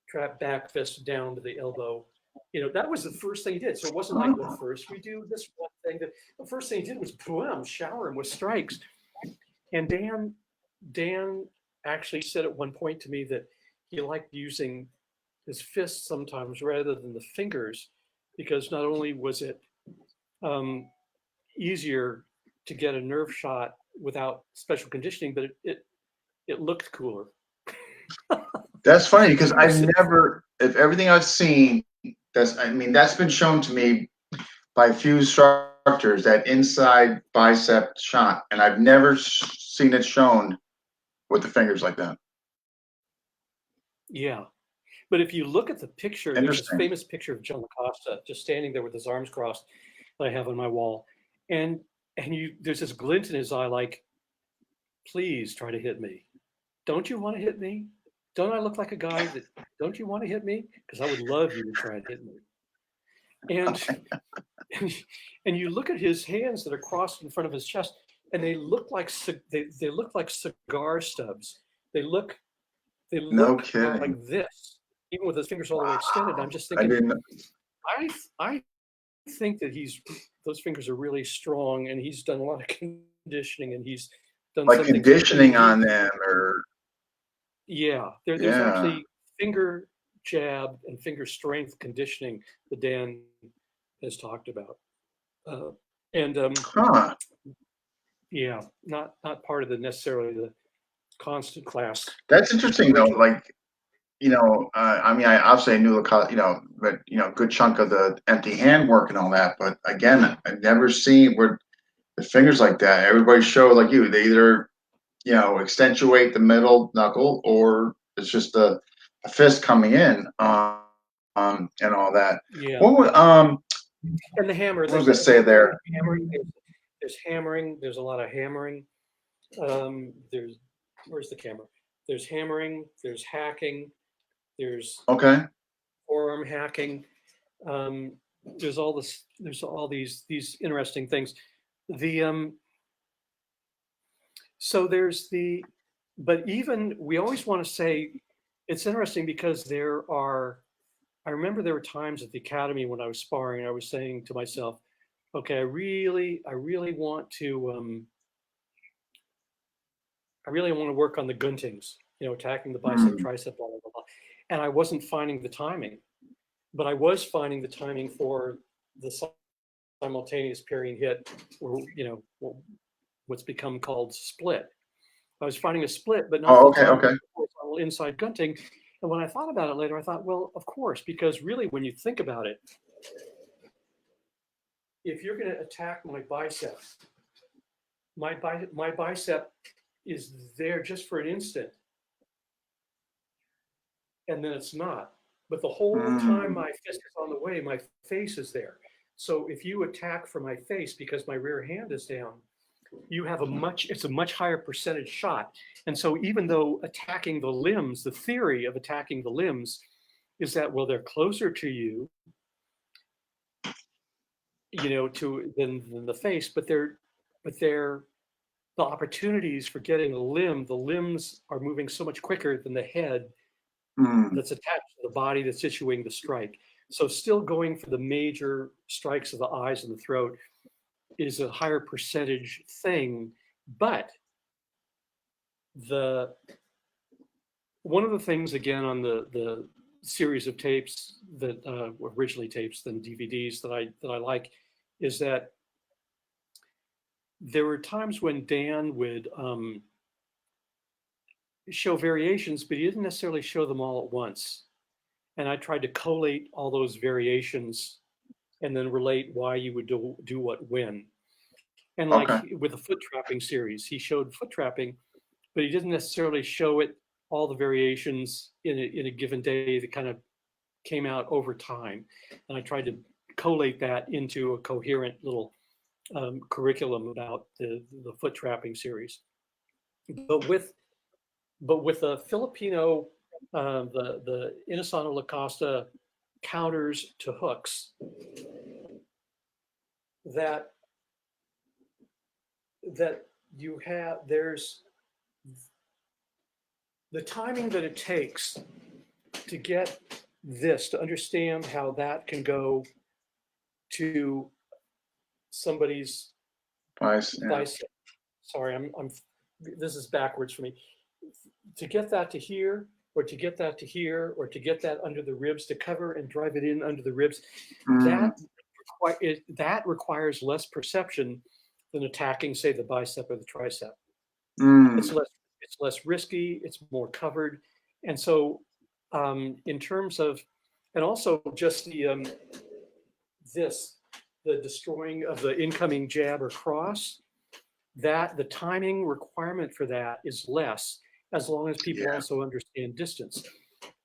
trap back fist down to the elbow. You know, that was the first thing he did. So it wasn't like, well, first we do this one thing. The first thing he did was boom, shower him with strikes. And Dan actually said at one point to me that he liked using his fists sometimes rather than the fingers, because not only was it easier to get a nerve shot without special conditioning, but it looked cooler. That's funny because if everything I've seen, that's been shown to me by a few instructors, that inside bicep shot, and I've never seen it shown with the fingers like that. Yeah. But if you look at the picture, there's this Interesting. famous picture of John Lacosta just standing there with his arms crossed that I have on my wall. And there's this glint in his eye like, please try to hit me. Don't you want to hit me? Don't I look like a guy that, don't you want to hit me? Because I would love you to try and hit me. And you look at his hands that are crossed in front of his chest, and they look like they look like cigar stubs. They look No kidding. like this, even with his fingers all the way extended. I'm just I thinking, didn't. I think that those fingers are really strong, and he's done a lot of conditioning, and he's done Like conditioning on them, or yeah, there's actually finger jab and finger strength conditioning that Dan has talked about, yeah, not part of the necessarily the constant class. That's interesting though. Like, I obviously knew but a good chunk of the empty hand work and all that. But again, I've never seen where the fingers like that. Everybody show like you. They either accentuate the middle knuckle, or it's just a fist coming in. and all that. Yeah. What would, And the hammer, what was I say there? there's hammering, there's a lot of hammering. There's, where's the camera? There's hammering, there's hacking, there's Okay. forearm hacking. Um, there's all this, there's all these interesting things. The so there's the, but even we always want to say it's interesting because there are, I remember there were times at the academy when I was sparring, I was saying to myself, okay, I really want to, I really want to work on the guntings, you know, attacking the bicep, Mm. tricep, blah, blah, blah, blah. And I wasn't finding the timing, but I was finding the timing for the simultaneous parry and hit, or, you know, what's become called split. I was finding a split, but not Oh, the okay, time okay. inside gunting. And when I thought about it later, I thought, well, of course, because really, when you think about it, if you're going to attack my bicep, my bicep is there just for an instant, and then it's not. But the whole time Mm. my fist is on the way, my face is there. So if you attack for my face because my rear hand is down, you have it's a much higher percentage shot. And so even though attacking the limbs, the theory of attacking the limbs is that, well, they're closer to you, you know, than the face, but they're the opportunities for getting a limb, the limbs are moving so much quicker than the head Mm. that's attached to the body that's issuing the strike. So still going for the major strikes of the eyes and the throat is a higher percentage thing. But the one of the things, again, on the series of tapes that were originally tapes, then DVDs, that I like, is that there were times when Dan would show variations, but he didn't necessarily show them all at once. And I tried to collate all those variations and then relate why you would do what when. And like Okay. with the foot trapping series, he showed foot trapping, but he didn't necessarily show it all the variations in a given day that kind of came out over time. And I tried to collate that into a coherent little curriculum about the foot trapping series. But with the Filipino, the Inosanto La Costa counters to hooks, that that you have, there's the timing that it takes to get this, to understand how that can go to somebody's Nice. Yeah. bicep. Sorry, this is backwards for me. To get that to here, or to get that to here, or to get that under the ribs, to cover and drive it in under the ribs, Mm. that that requires less perception than attacking, say, the bicep or the tricep. Mm. It's less risky, it's more covered. And so in terms of, and also just the destroying of the incoming jab or cross, that the timing requirement for that is less, as long as people Yeah. also understand distance.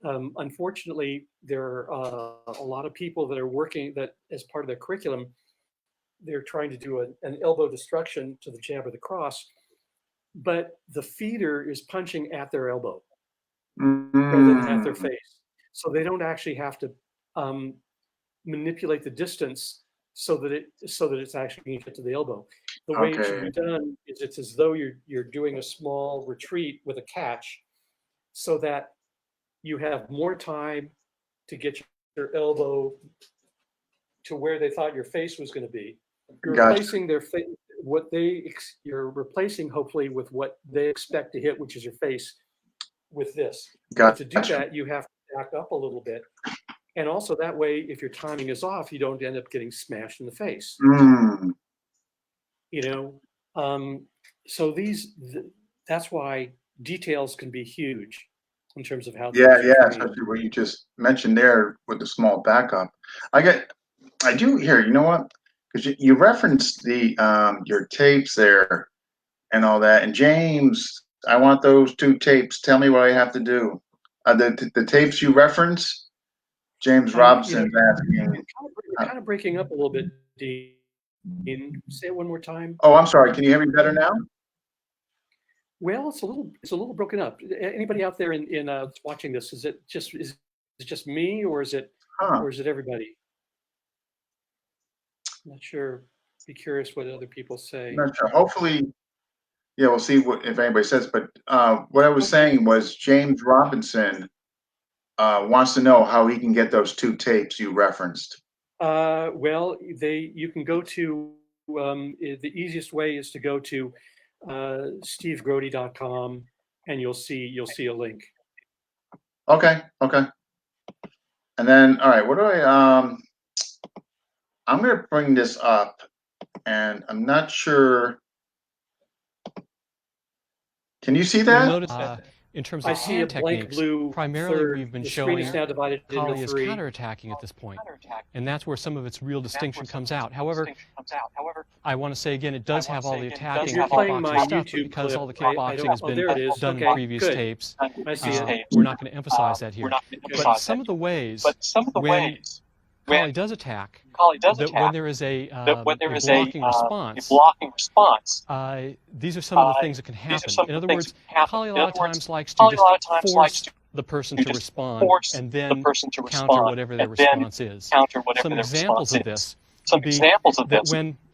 Unfortunately, there are a lot of people that are working that as part of their curriculum, they're trying to do an elbow destruction to the jab or the cross, but the feeder is punching at their elbow rather than at their Mm. face. So they don't actually have to um, manipulate the distance so that it's actually going to get to the elbow. The way it should Okay. be done is it's as though you're doing a small retreat with a catch, so that you have more time to get your elbow to where they thought your face was going to be. You're Gotcha. replacing their face, you're replacing hopefully with what they expect to hit, which is your face, with this. But to do Gotcha. that, you have to back up a little bit. And also that way, if your timing is off, you don't end up getting smashed in the face. Mm. You know, so that's why details can be huge in terms of how Yeah, things are yeah, trained. especially what you just mentioned there with the small backup. I do hear, you know what? Because you referenced the your tapes there and all that. And James, I want those two tapes. Tell me what I have to do. The tapes you reference, James Robson's asking. You're kind of breaking up a little bit, Dean. Say it one more time. Oh, I'm sorry. Can you hear me better now? Well, it's a little broken up. Anybody out there in watching this? Is it just me, or is it everybody? I'm not sure. Be curious what other people say. I'm not sure. Hopefully, yeah, we'll see if anybody says. But what I was saying was James Robinson wants to know how he can get those 2 tapes you referenced. Well, you can go to the easiest way is to go to stevegrody.com, and you'll see a link. Okay. And then, all right, what do I'm going to bring this up, and I'm not sure. Can you see that? You'll notice that in terms of hand techniques, primarily we've been showing Kali is counterattacking at this point, and that's where some of its real distinction comes out. However, I want to say again, it does have all the attacking kickboxing stuff, but because all the kickboxing has been done in previous tapes, we're not going to emphasize that here. But some of the ways when Kali does attack, when there is a blocking response, these are some of the things that can happen. In other words, Kali a lot of times likes to just force the person to respond and then counter whatever their response is. Some examples of this would be that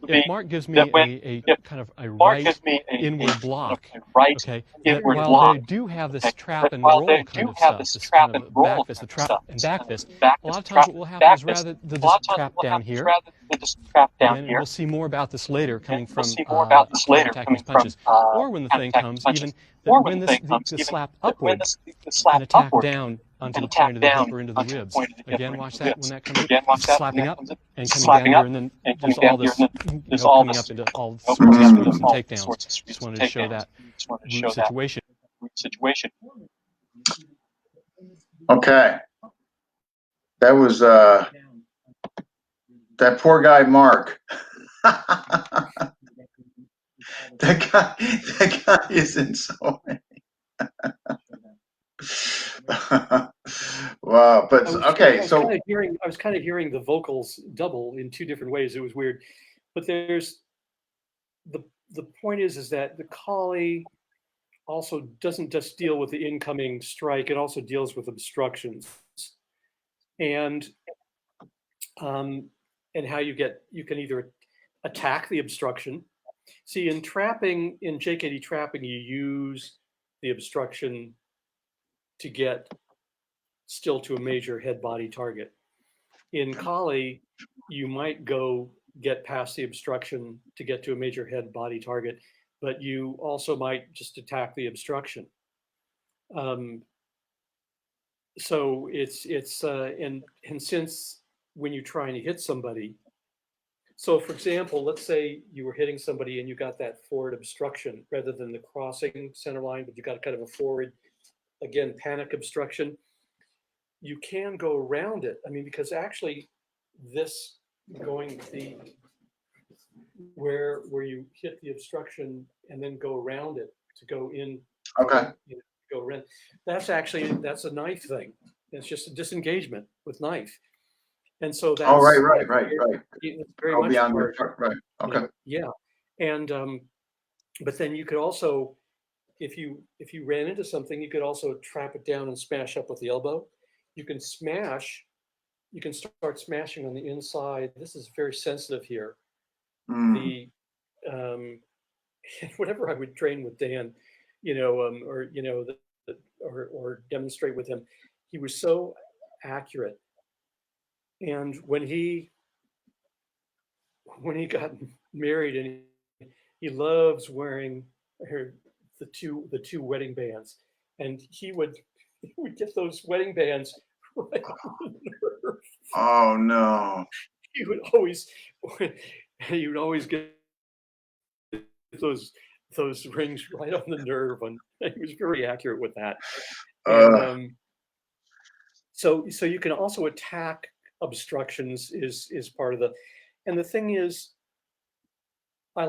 if Mark gives me a kind of a right inward block, okay, that while they do have this trap and roll kind of stuff, this kind of back fist, the trap and back fist, a lot of times what will happen is rather than just trap down here, and we'll see more about this later coming from attacking his punches, or when the thing comes, even that when this slap upwards and attack down onto the point of the hip or into the ribs. Again, watch that when that comes up, slapping up and coming down here, and then there's all this, coming up into all sorts of sweeps and takedowns. Just wanted to show that root situation. Okay. That was that poor guy Mark. that guy is in so many. Wow, but okay, I was kind of hearing the vocals double in 2 different ways. It was weird, but there's the point is that the Kali also doesn't just deal with the incoming strike; it also deals with obstructions, and how you can either attack the obstruction. See, in JKD trapping, you use the obstruction to get still to a major head body target. In Kali, you might get past the obstruction to get to a major head body target, but you also might just attack the obstruction. So it's and since when you're trying to hit somebody, so for example, let's say you were hitting somebody and you got that forward obstruction rather than the crossing center line, but you got kind of a forward, again, panic obstruction. You can go around it. I mean, because actually this where you hit the obstruction and then go around it to go in. Okay. Go around. That's a knife thing. It's just a disengagement with knife. And so that's right. It's very much part, right. Okay. Yeah. And but then you could also, if you ran into something, you could also trap it down and smash up with the elbow. You can start smashing on the inside. This is very sensitive here. The whatever I would train with Dan, or demonstrate with him, he was so accurate. And when he got married, and he loves wearing the two wedding bands, and he would get those wedding bands right on the nerve. Oh no! He would always get those rings right on the nerve, and he was very accurate with that. And, so you can also attack obstructions is part of the, and the thing is, I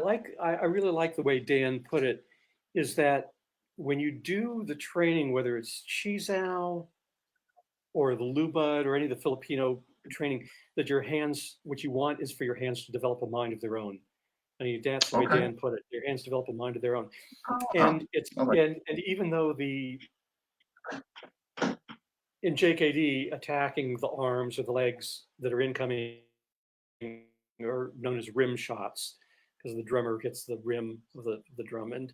really like the way Dan put it, is that when you do the training, whether it's Chizao or the Lubud or any of the Filipino training, that your hands, what you want is for your hands to develop a mind of their own. And that's the way Dan put it. Your hands develop a mind of their own. And it's and even though in JKD, attacking the arms or the legs that are incoming are known as rim shots, because the drummer hits the rim of the drum. And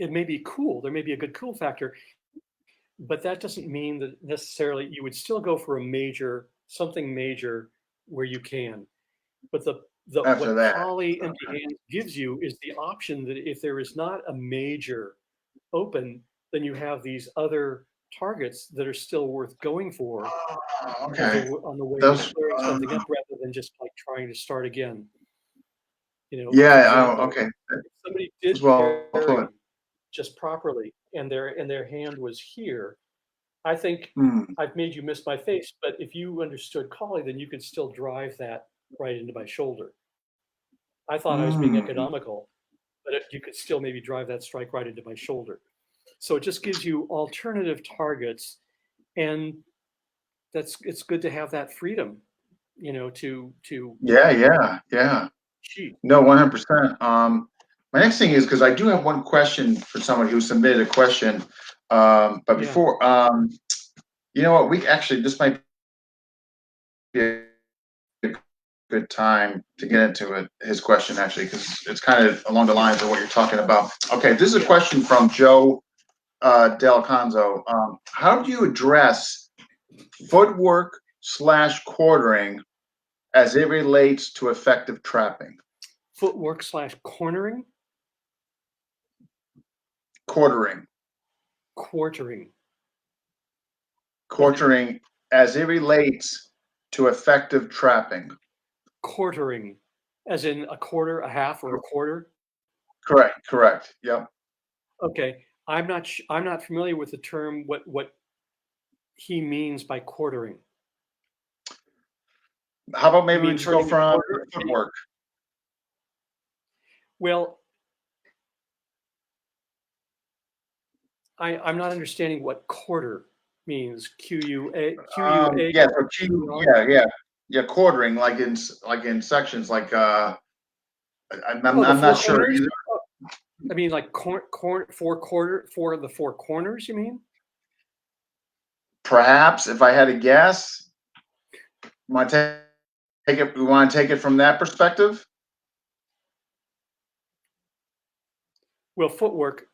it may be cool. There may be a good cool factor, but that doesn't mean that necessarily you would still go for something major where you can. But what Kali Empty Hands gives you is the option that if there is not a major open, then you have these other targets that are still worth going for on the way to clearing something up, rather than just like trying to start again. You know, example, if somebody did carry just properly and their hand was here, I think I've made you miss my face, but if you understood Kali, then you could still drive that right into my shoulder. I thought I was being economical, but you could still maybe drive that strike right into my shoulder. So it just gives you alternative targets, and it's good to have that freedom, you know, to cheat. No, 100%. My next thing is, because I do have one question for someone who submitted a question, but before, you know what, this might be a good time to get into his question, actually, because it's kind of along the lines of what you're talking about. Okay, this is a question from Joe Del Conzo. How do you address footwork / quartering as it relates to effective trapping? Footwork / cornering? Quartering as it relates to effective trapping. Quartering, as in a quarter, a half, or a quarter? Correct. Yep. Okay, I'm not familiar with the term. What he means by quartering. How about maybe just go from footwork? Well, I'm not understanding what quarter means. QUA. Yeah. Quartering, like in sections, like I'm not sure either. I mean, like for the four corners. You mean? Perhaps, if I had to guess, we want to take it from that perspective. Well, footwork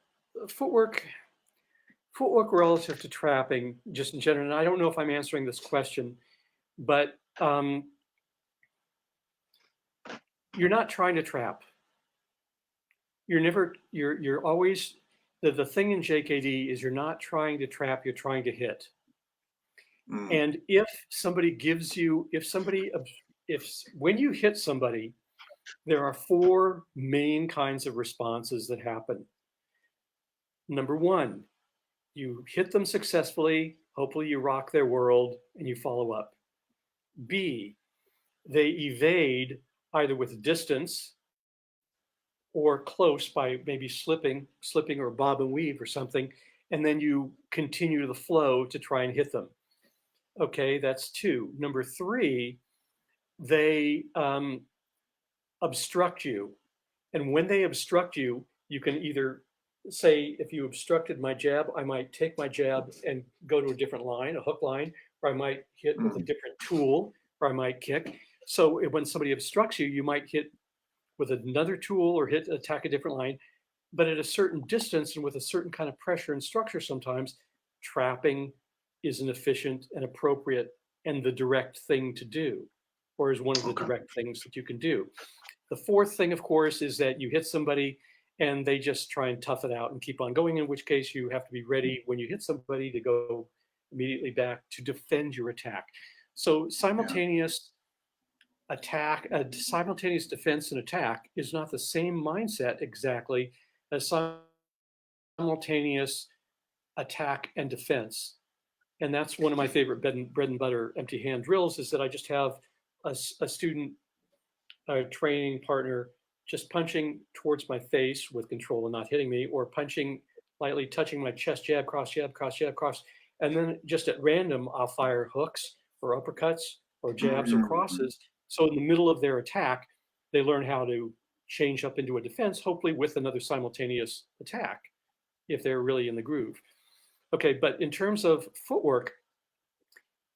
relative to trapping, just in general. And I don't know if I'm answering this question, but you're not trying to trap. You're always, the thing in JKD is you're not trying to trap, you're trying to hit. And if when you hit somebody, there are 4 main kinds of responses that happen. Number 1, you hit them successfully, hopefully you rock their world, and you follow up. B, they evade either with distance or close by maybe slipping or bob and weave or something, and then you continue the flow to try and hit them. Okay, that's 2. Number 3, they obstruct you. And when they obstruct you, you can either say, if you obstructed my jab, I might take my jab and go to a different line, a hook line, or I might hit with a different tool, or I might kick. So when somebody obstructs you, you might hit with another tool or attack a different line. But at a certain distance and with a certain kind of pressure and structure, sometimes trapping is an efficient and appropriate and the direct thing to do, or is one of the direct things that you can do. The 4th thing, of course, is that you hit somebody and they just try and tough it out and keep on going, in which case you have to be ready when you hit somebody to go immediately back to defend your attack. So simultaneous simultaneous defense and attack is not the same mindset exactly as simultaneous attack and defense. And that's one of my favorite bread and butter empty hand drills, is that I just have a student, a training partner, just punching towards my face with control and not hitting me, or punching lightly, touching my chest, jab, cross, jab, cross, jab, cross. And then just at random, I'll fire hooks or uppercuts or jabs or crosses. So in the middle of their attack, they learn how to change up into a defense, hopefully with another simultaneous attack, if they're really in the groove. Okay, but in terms of footwork,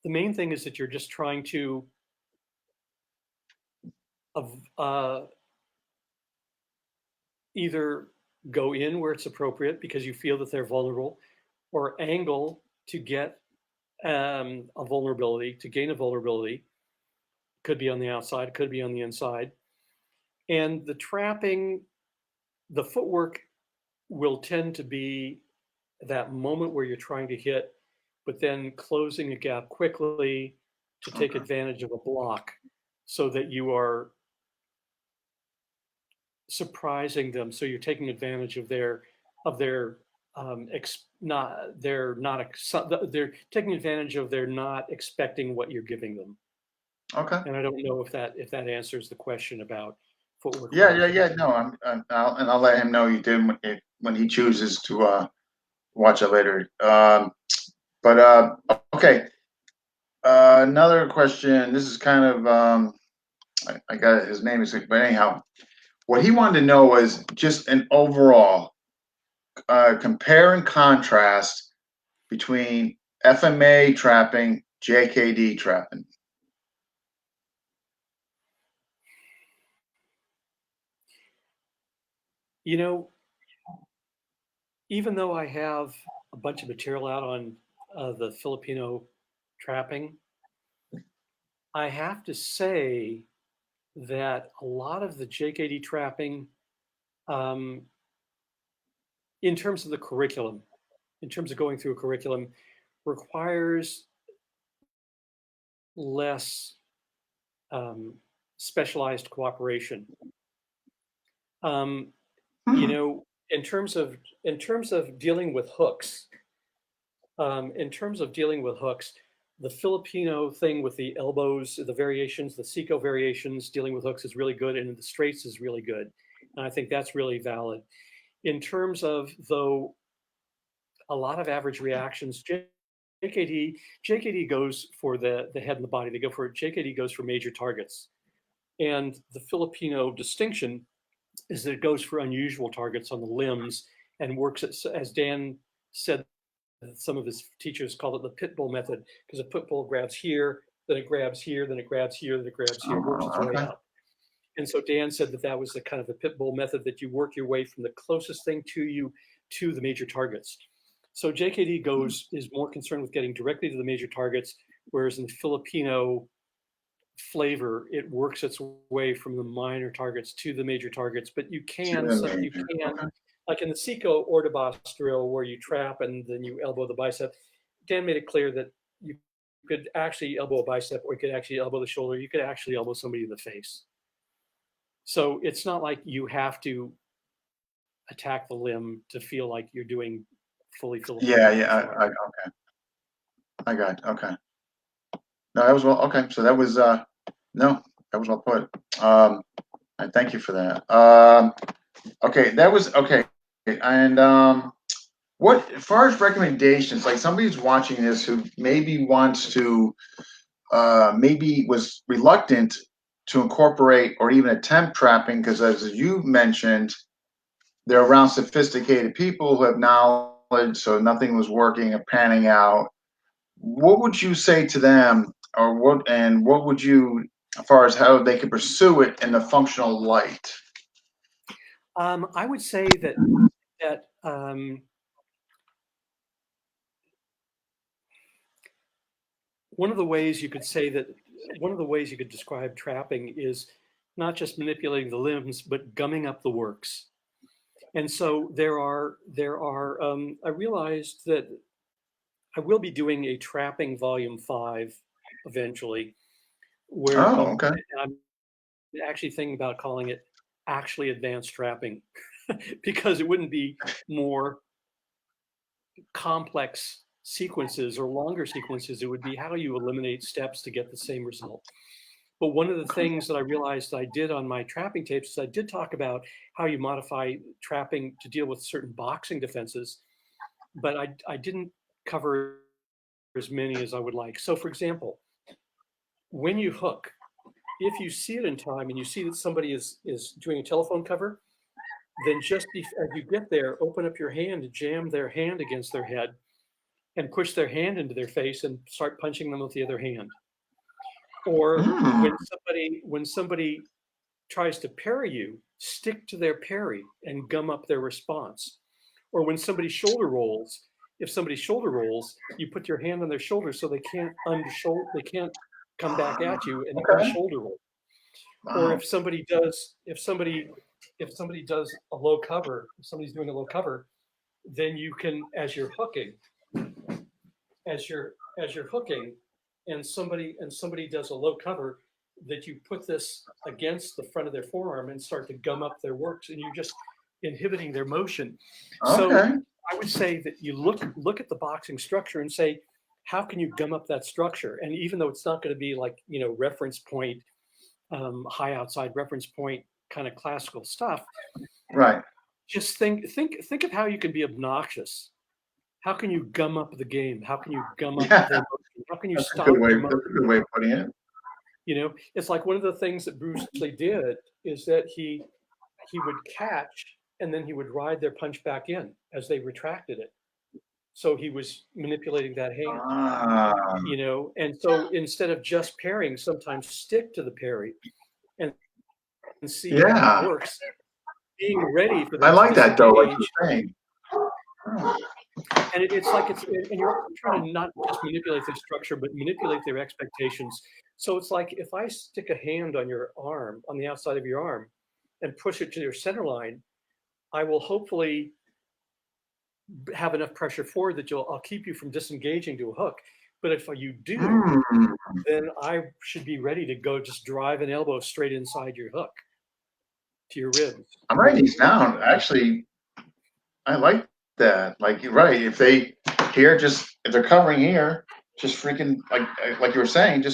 the main thing is that you're just trying to either go in where it's appropriate because you feel that they're vulnerable, or angle to get a vulnerability, to gain a vulnerability. Could be on the outside, could be on the inside. And the trapping, the footwork will tend to be that moment where you're trying to hit, but then closing a gap quickly to take advantage of a block so that you are surprising them. So you're taking advantage of they're taking advantage of they're not expecting what you're giving them. Okay. And I don't know if that answers the question about footwork. Yeah. No, I'll let him know you did when he chooses to watch it later. Okay. Another question. This is kind of I got his name is, but anyhow, what he wanted to know was just an overall compare and contrast between FMA trapping, JKD trapping. You know, even though I have a bunch of material out on the Filipino trapping, I have to say that a lot of the JKD trapping, in terms of the curriculum, in terms of going through a curriculum, requires less specialized cooperation. You know, in terms of dealing with hooks, the Filipino thing with the elbows, the variations, the Seiko variations, dealing with hooks is really good, and the straights is really good. And I think that's really valid. In terms of, though, a lot of average reactions, JKD goes for the head and the body. JKD goes for major targets. And the Filipino distinction is that it goes for unusual targets on the limbs and works, as Dan said, some of his teachers called it the pit bull method, because a pit bull grabs here, then it grabs here, then it grabs here, then it grabs here, works its way up. And so Dan said that was the kind of the pit bull method, that you work your way from the closest thing to you to the major targets. So JKD is more concerned with getting directly to the major targets, whereas in the Filipino flavor, it works its way from the minor targets to the major targets. But you can, like in the Seiko Ordabas drill, where you trap and then you elbow the bicep, Dan made it clear that you could actually elbow a bicep, or you could actually elbow the shoulder. You could actually elbow somebody in the face. So it's not like you have to attack the limb to feel like you're doing fully Filipino. Okay. I got it. Okay. No, that was well. Okay, so that was that was well put. I thank you for that. Okay, that was okay. And what, as far as recommendations, like somebody's watching this who maybe wants to, maybe was reluctant to incorporate or even attempt trapping, because as you mentioned, they're around sophisticated people who have knowledge, so nothing was working or panning out. What would you say to them, or what would you, as far as how they could pursue it in the functional light? I would say that one of the ways you could describe trapping is not just manipulating the limbs, but gumming up the works. And so I realized that I will be doing a trapping volume 5 eventually, where I'm actually thinking about calling it actually advanced trapping, because it wouldn't be more complex sequences or longer sequences. It would be how you eliminate steps to get the same result. But one of the things that I realized I did on my trapping tapes is I did talk about how you modify trapping to deal with certain boxing defenses, but I didn't cover as many as I would like. So for example, when you hook, if you see it in time and you see that somebody is doing a telephone cover, then just as you get there, open up your hand and jam their hand against their head and push their hand into their face and start punching them with the other hand. Or when somebody tries to parry you, stick to their parry and gum up their response. Or when somebody shoulder rolls, if somebody shoulder rolls, you put your hand on their shoulder so they can't come back at you and shoulder roll. Or if somebody does a low cover, if somebody's doing a low cover, then you can, as you're hooking, and somebody does a low cover, that you put this against the front of their forearm and start to gum up their works, and you're just inhibiting their motion. So I would say that you look at the boxing structure and say, how can you gum up that structure? And even though it's not going to be like, reference point, high outside reference point kind of classical stuff, right? Just think of how you can be obnoxious. How can you gum up the game? How can you gum up their motion? How can you stop their motion? That's a good way of putting it. It's like one of the things that Bruce Lee did is that he would catch and then he would ride their punch back in as they retracted it. So he was manipulating that hand, and so instead of just parrying, sometimes stick to the parry and see how it works. Being ready for I like that though, like you're saying. And and you're trying to not just manipulate their structure, but manipulate their expectations. So it's like if I stick a hand on your arm, on the outside of your arm, and push it to your center line, I will hopefully have enough pressure forward that I'll keep you from disengaging to a hook. But if you do, then I should be ready to go just drive an elbow straight inside your hook to your ribs. I'm writing these down. Actually, I like that. Like you're right. If they if they're covering here, just freaking like you were saying,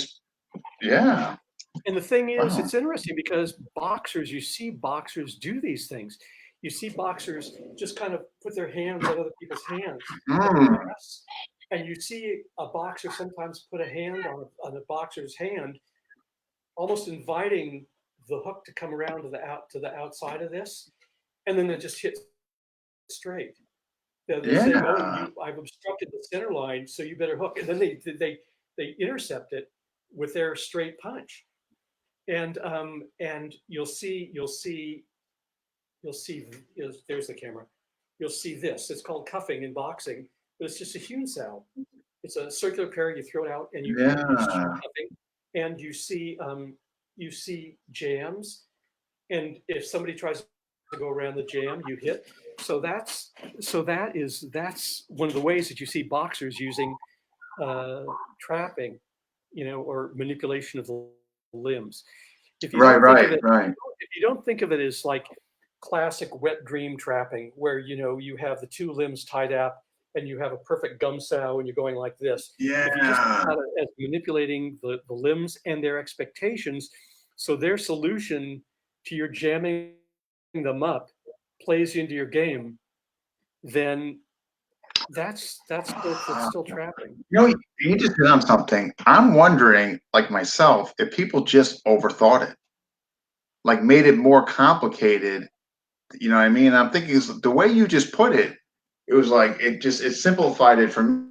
And the thing is, it's interesting because you see boxers do these things. You see boxers just kind of put their hands on other people's hands. And you see a boxer sometimes put a hand on a boxer's hand, almost inviting the hook to come around to the outside of this, and then they just hit straight. They say, I've obstructed the center line, so you better hook. And then they intercept it with their straight punch. And you'll see. There's the camera. You'll see this. It's called cuffing in boxing, but it's just a hewn sound. It's a circular parry. You throw it out, and you cuffing, and you see jams. And if somebody tries to go around the jam, you hit. So that's one of the ways that you see boxers using trapping, or manipulation of the limbs. If you don't think of it as like classic wet dream trapping, where you have the two limbs tied up and you have a perfect gum sow and you're going like this. Yeah. If you just think about it as manipulating the limbs and their expectations, so their solution to your jamming them up plays into your game, then that's still trapping. You just hit on something. I'm wondering, like myself, if people just overthought it, like made it more complicated. You know what I mean? I'm thinking the way you just put it, it was like it simplified it for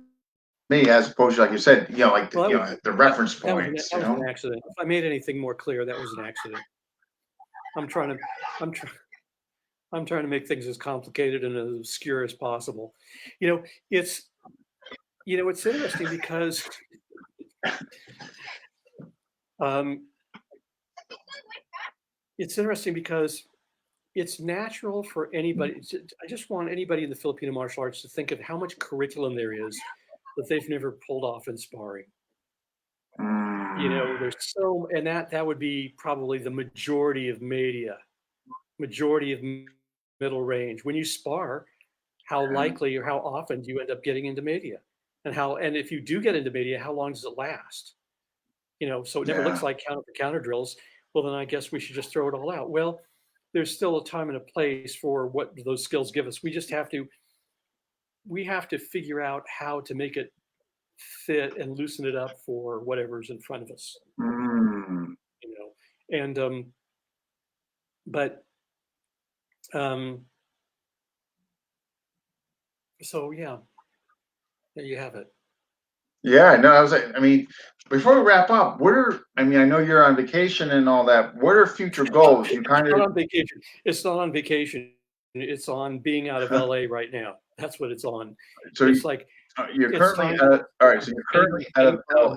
me, as opposed to, like you said, the reference points. That was an accident. If I made anything more clear, that was an accident. I'm trying to make things as complicated and as obscure as possible. It's interesting because it's natural for anybody. I just want anybody in the Filipino martial arts to think of how much curriculum there is that they've never pulled off in sparring. There's and that would be probably the majority of middle range. When you spar, how likely or how often do you end up getting into media? And if you do get into media, how long does it last? so it never looks like counter drills. Well, then I guess we should just throw it all out. Well, there's still a time and a place for what those skills give us. We have to figure out how to make it fit and loosen it up for whatever's in front of us. And so yeah, there you have it. Yeah, no, I mean, before we wrap up, I know you're on vacation and all that. What are future goals? You kind of not on vacation. It's not on vacation. It's on being out of LA right now. That's what it's on. So it's like you're currently all right. So you're currently out of LA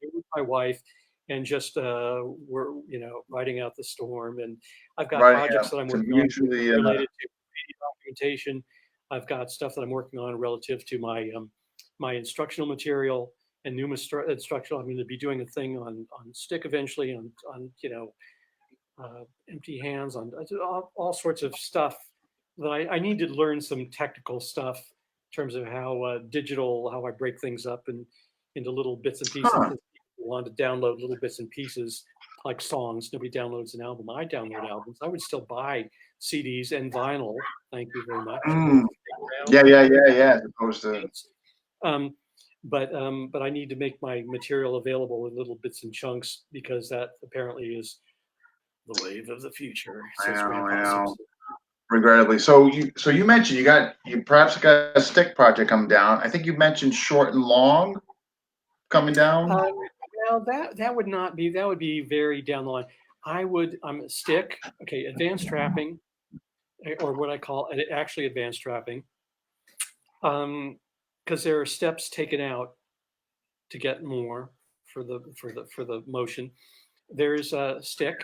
with my wife, and just we're riding out the storm. And I've got projects that I'm working on related to documentation. I've got stuff that I'm working on relative to my my instructional material and new instructional. I'm going to be doing a thing on stick eventually, on empty hands, on all sorts of stuff that I need to learn some technical stuff in terms of how I break things up into little bits and pieces. People want to download little bits and pieces like songs. Nobody downloads an album. I download albums. I would still buy CDs and vinyl. Thank you very much. Yeah. As opposed to. But I need to make my material available in little bits and chunks, because that apparently is the wave of the future. I know. Regrettably. So you mentioned you perhaps got a stick project coming down. I think you mentioned short and long coming down. Well, that would not be. That would be very down the line. I'm a stick. Okay, advanced trapping, or what I call actually advanced trapping. Because there are steps taken out to get more for the motion. There's a stick.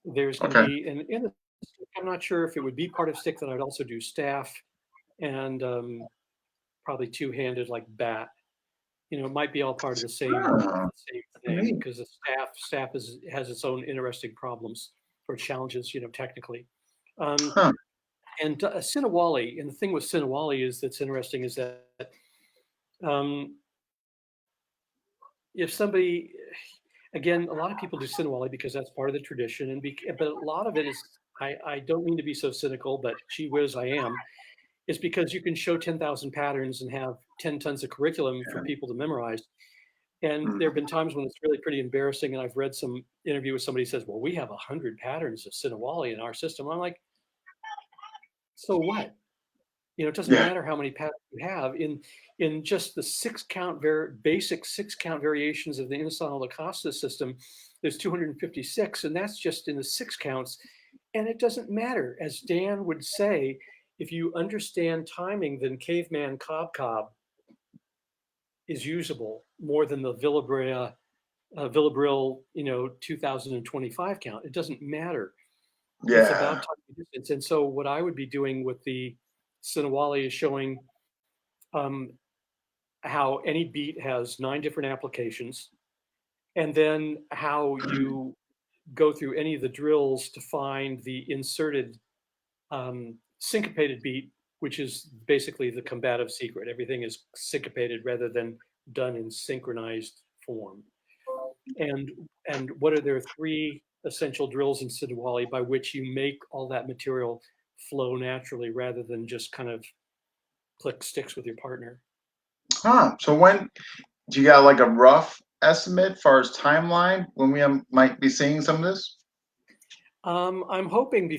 There's going to be in the stick, I'm not sure if it would be part of stick that I'd also do staff and probably two-handed like bat. It might be all part of the same thing, because the staff has its own interesting problems or challenges, technically. And Sinawali, and the thing with Sinawali that's interesting is that if somebody, again, a lot of people do Sinawali because that's part of the tradition, but a lot of it is, I don't mean to be so cynical, but gee whiz, I am. It's because you can show 10,000 patterns and have 10 tons of curriculum for people to memorize. And there have been times when it's really pretty embarrassing. And I've read some interview with somebody who says, well, we have 100 patterns of Sinawali in our system. I'm like, so what? It doesn't matter how many patterns you have in just the basic 6-count variations of the Inosanto Lacosta system. There's 256, and that's just in the 6 counts. And it doesn't matter. As Dan would say, if you understand timing, then caveman cob is usable more than the Villabril 2025 count. It doesn't matter. It's about time and distance. And so what I would be doing with the Sinawali is showing how any beat has 9 different applications, and then how you go through any of the drills to find the inserted syncopated beat, which is basically the combative secret. Everything is syncopated rather than done in synchronized form. And what are there 3 essential drills in Sinawali by which you make all that material flow naturally rather than just kind of click sticks with your partner. So when do you got like a rough estimate as far as timeline when we might be seeing some of this? I'm hoping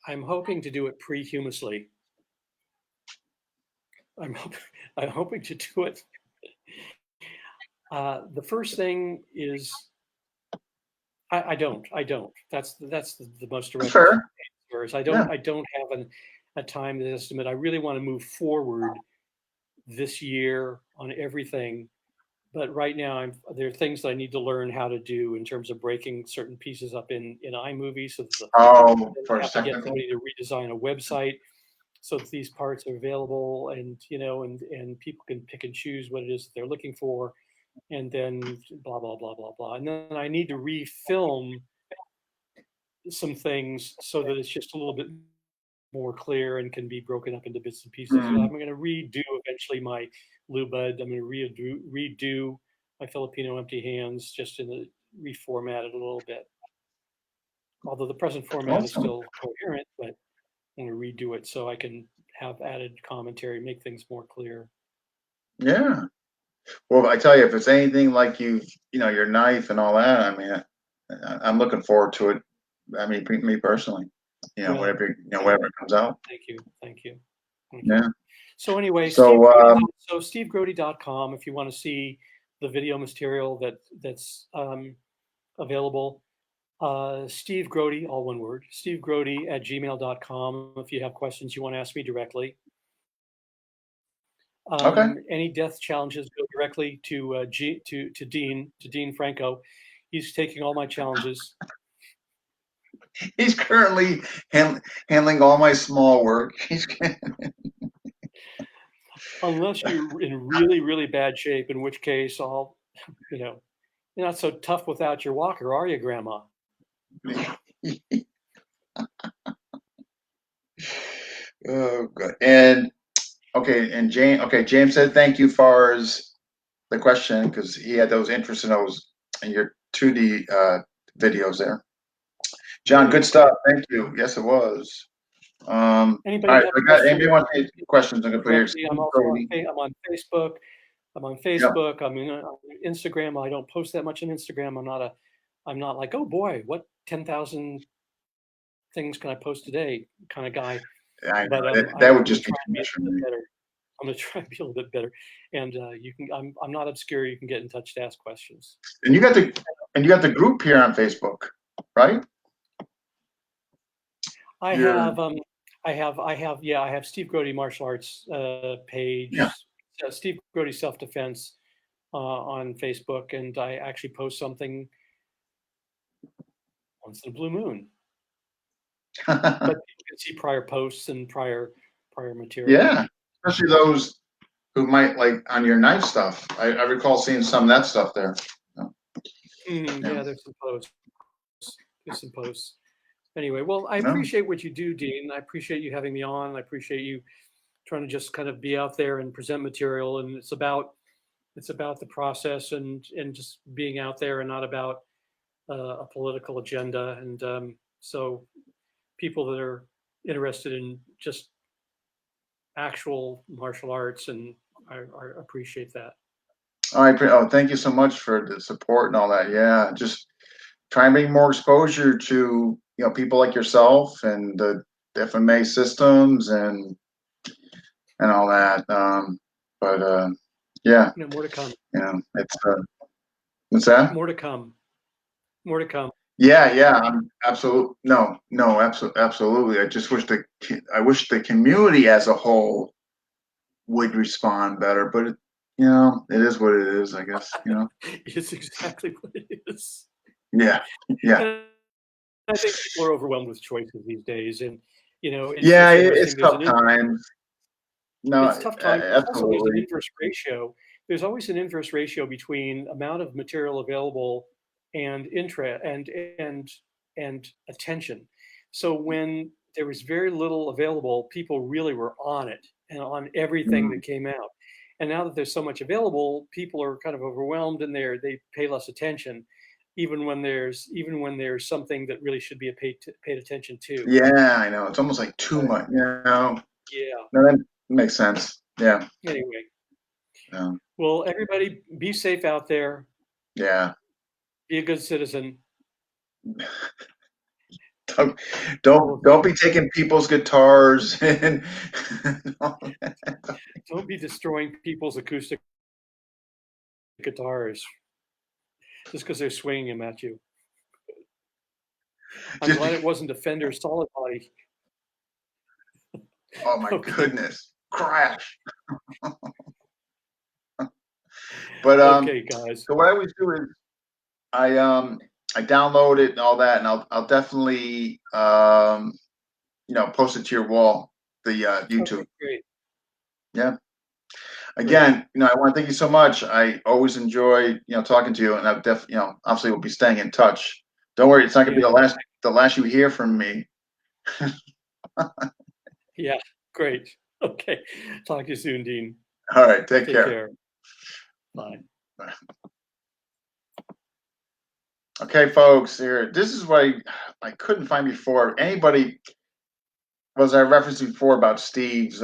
I'm hoping to do it prehumously. I'm hoping to do it. The first thing is I don't. That's the most direct answer. I don't have a time estimate. I really want to move forward this year on everything, but right now there are things that I need to learn how to do in terms of breaking certain pieces up in iMovie. So I have to get somebody to redesign a website so that these parts are available, and and people can pick and choose what it is that they're looking for, and then blah blah blah blah blah. And then I need to refilm some things so that it's just a little bit more clear and can be broken up into bits and pieces. So I'm going to redo eventually my Lubud. I'm going to redo my Filipino empty hands, just reformatted a little bit. Although the present format is still coherent, but I'm going to redo it so I can have added commentary, make things more clear. Yeah. Well, I tell you, if it's anything like your knife and all that, I mean, I'm looking forward to it. I mean, me personally, Well, whatever comes out. Thank you. Yeah. So anyway, so stevegrody.com if you want to see the video material that's available. Steve Grody, all one word, stevegrody@gmail.com if you have questions you want to ask me directly. Okay. Any death challenges go directly to Dean Franco. He's taking all my challenges. He's currently handling all my small work. Unless you're in really, really bad shape, in which case you're not so tough without your walker, are you, Grandma? Oh, good. And James said thank you for the question because he had those interest in your 2D videos there. John, good stuff. Thank you. Yes, it was. Anybody all right, anybody want any questions? I'm gonna put here. I'm on Facebook. I'm on Facebook. Yep. I'm in Instagram. I don't post that much on Instagram. I'm not like, oh boy, what 10,000 things can I post today kind of guy. I know. But that would just be better. I'm gonna try to be a little bit better. And you can. I'm not obscure. You can get in touch to ask questions. And you got the group here on Facebook, right? I have Steve Grody Martial Arts page. Yeah. Steve Grody Self Defense on Facebook, and I actually post something once in a blue moon. But you can see prior posts and prior material. Yeah, especially those who might like on your knife stuff. I recall seeing some of that stuff there. Yeah, there's some posts. Anyway, well, I appreciate what you do, Dean. I appreciate you having me on. I appreciate you trying to just kind of be out there and present material. And it's about the process and just being out there and not about a political agenda. And so people that are interested in just actual martial arts, and I appreciate that. Thank you so much for the support and all that. Yeah, just try and bring more exposure to people like yourself and the FMA systems and all that. Yeah. More to come. It's what's that? More to come. Yeah. Absolutely. No, absolutely. I just wish the community as a whole would respond better, but it is what it is, I guess. It's exactly what it is. Yeah. And I think people are overwhelmed with choices these days, and it's tough times. No, it's tough times. Absolutely. There's an inverse ratio. There's always an inverse ratio between amount of material available and interest and attention. So when there was very little available, people really were on it and on everything that came out. And now that there's so much available, people are kind of overwhelmed and they pay less attention, even when there's something that really should be paid attention to. Yeah, I know. It's almost like too much. Yeah. No, that makes sense. Yeah. Anyway. Yeah. Well, everybody, be safe out there. Yeah. Be a good citizen. Don't be taking people's guitars and don't be destroying people's acoustic guitars just because they're swinging them at you. I'm glad it wasn't a Fender solid body. Oh my goodness! Crash. But okay, guys. So what I always do is I download it and all that, and I'll definitely post it to your wall, the YouTube. Okay, great. Yeah. Again, I want to thank you so much. I always enjoy talking to you, and I've obviously we'll be staying in touch. Don't worry, it's not gonna be the last you hear from me. Yeah, great. Okay. Talk to you soon, Dean. All right, take care. Bye. Bye. Okay, folks, here. This is what I couldn't find before. Anybody was I referenced before about Steve's?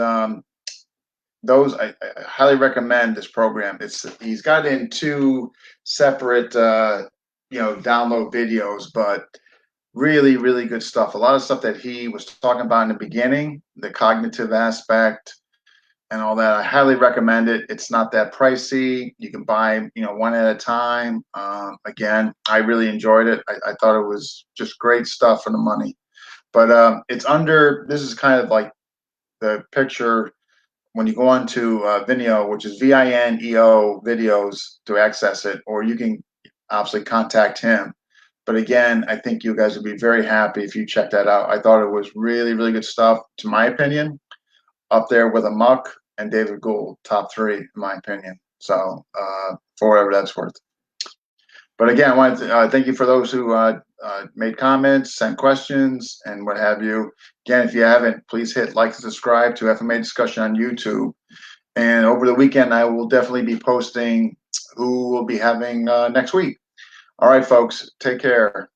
Those I highly recommend this program. He's got in two separate download videos, but really, really good stuff. A lot of stuff that he was talking about in the beginning, the cognitive aspect and all that. I highly recommend it. It's not that pricey. You can buy, one at a time. Again, I really enjoyed it. I thought it was just great stuff for the money. But this is kind of like the picture when you go on to Vimeo, which is Vineo videos to access it, or you can obviously contact him. But again, I think you guys would be very happy if you check that out. I thought it was really, really good stuff, to my opinion, up there with Amok and David Gould, top three, in my opinion. So for whatever that's worth. But again, I want to thank you for those who made comments, sent questions, and what have you. Again, if you haven't, please hit like and subscribe to FMA Discussion on YouTube. And over the weekend, I will definitely be posting who we'll be having next week. All right, folks, take care.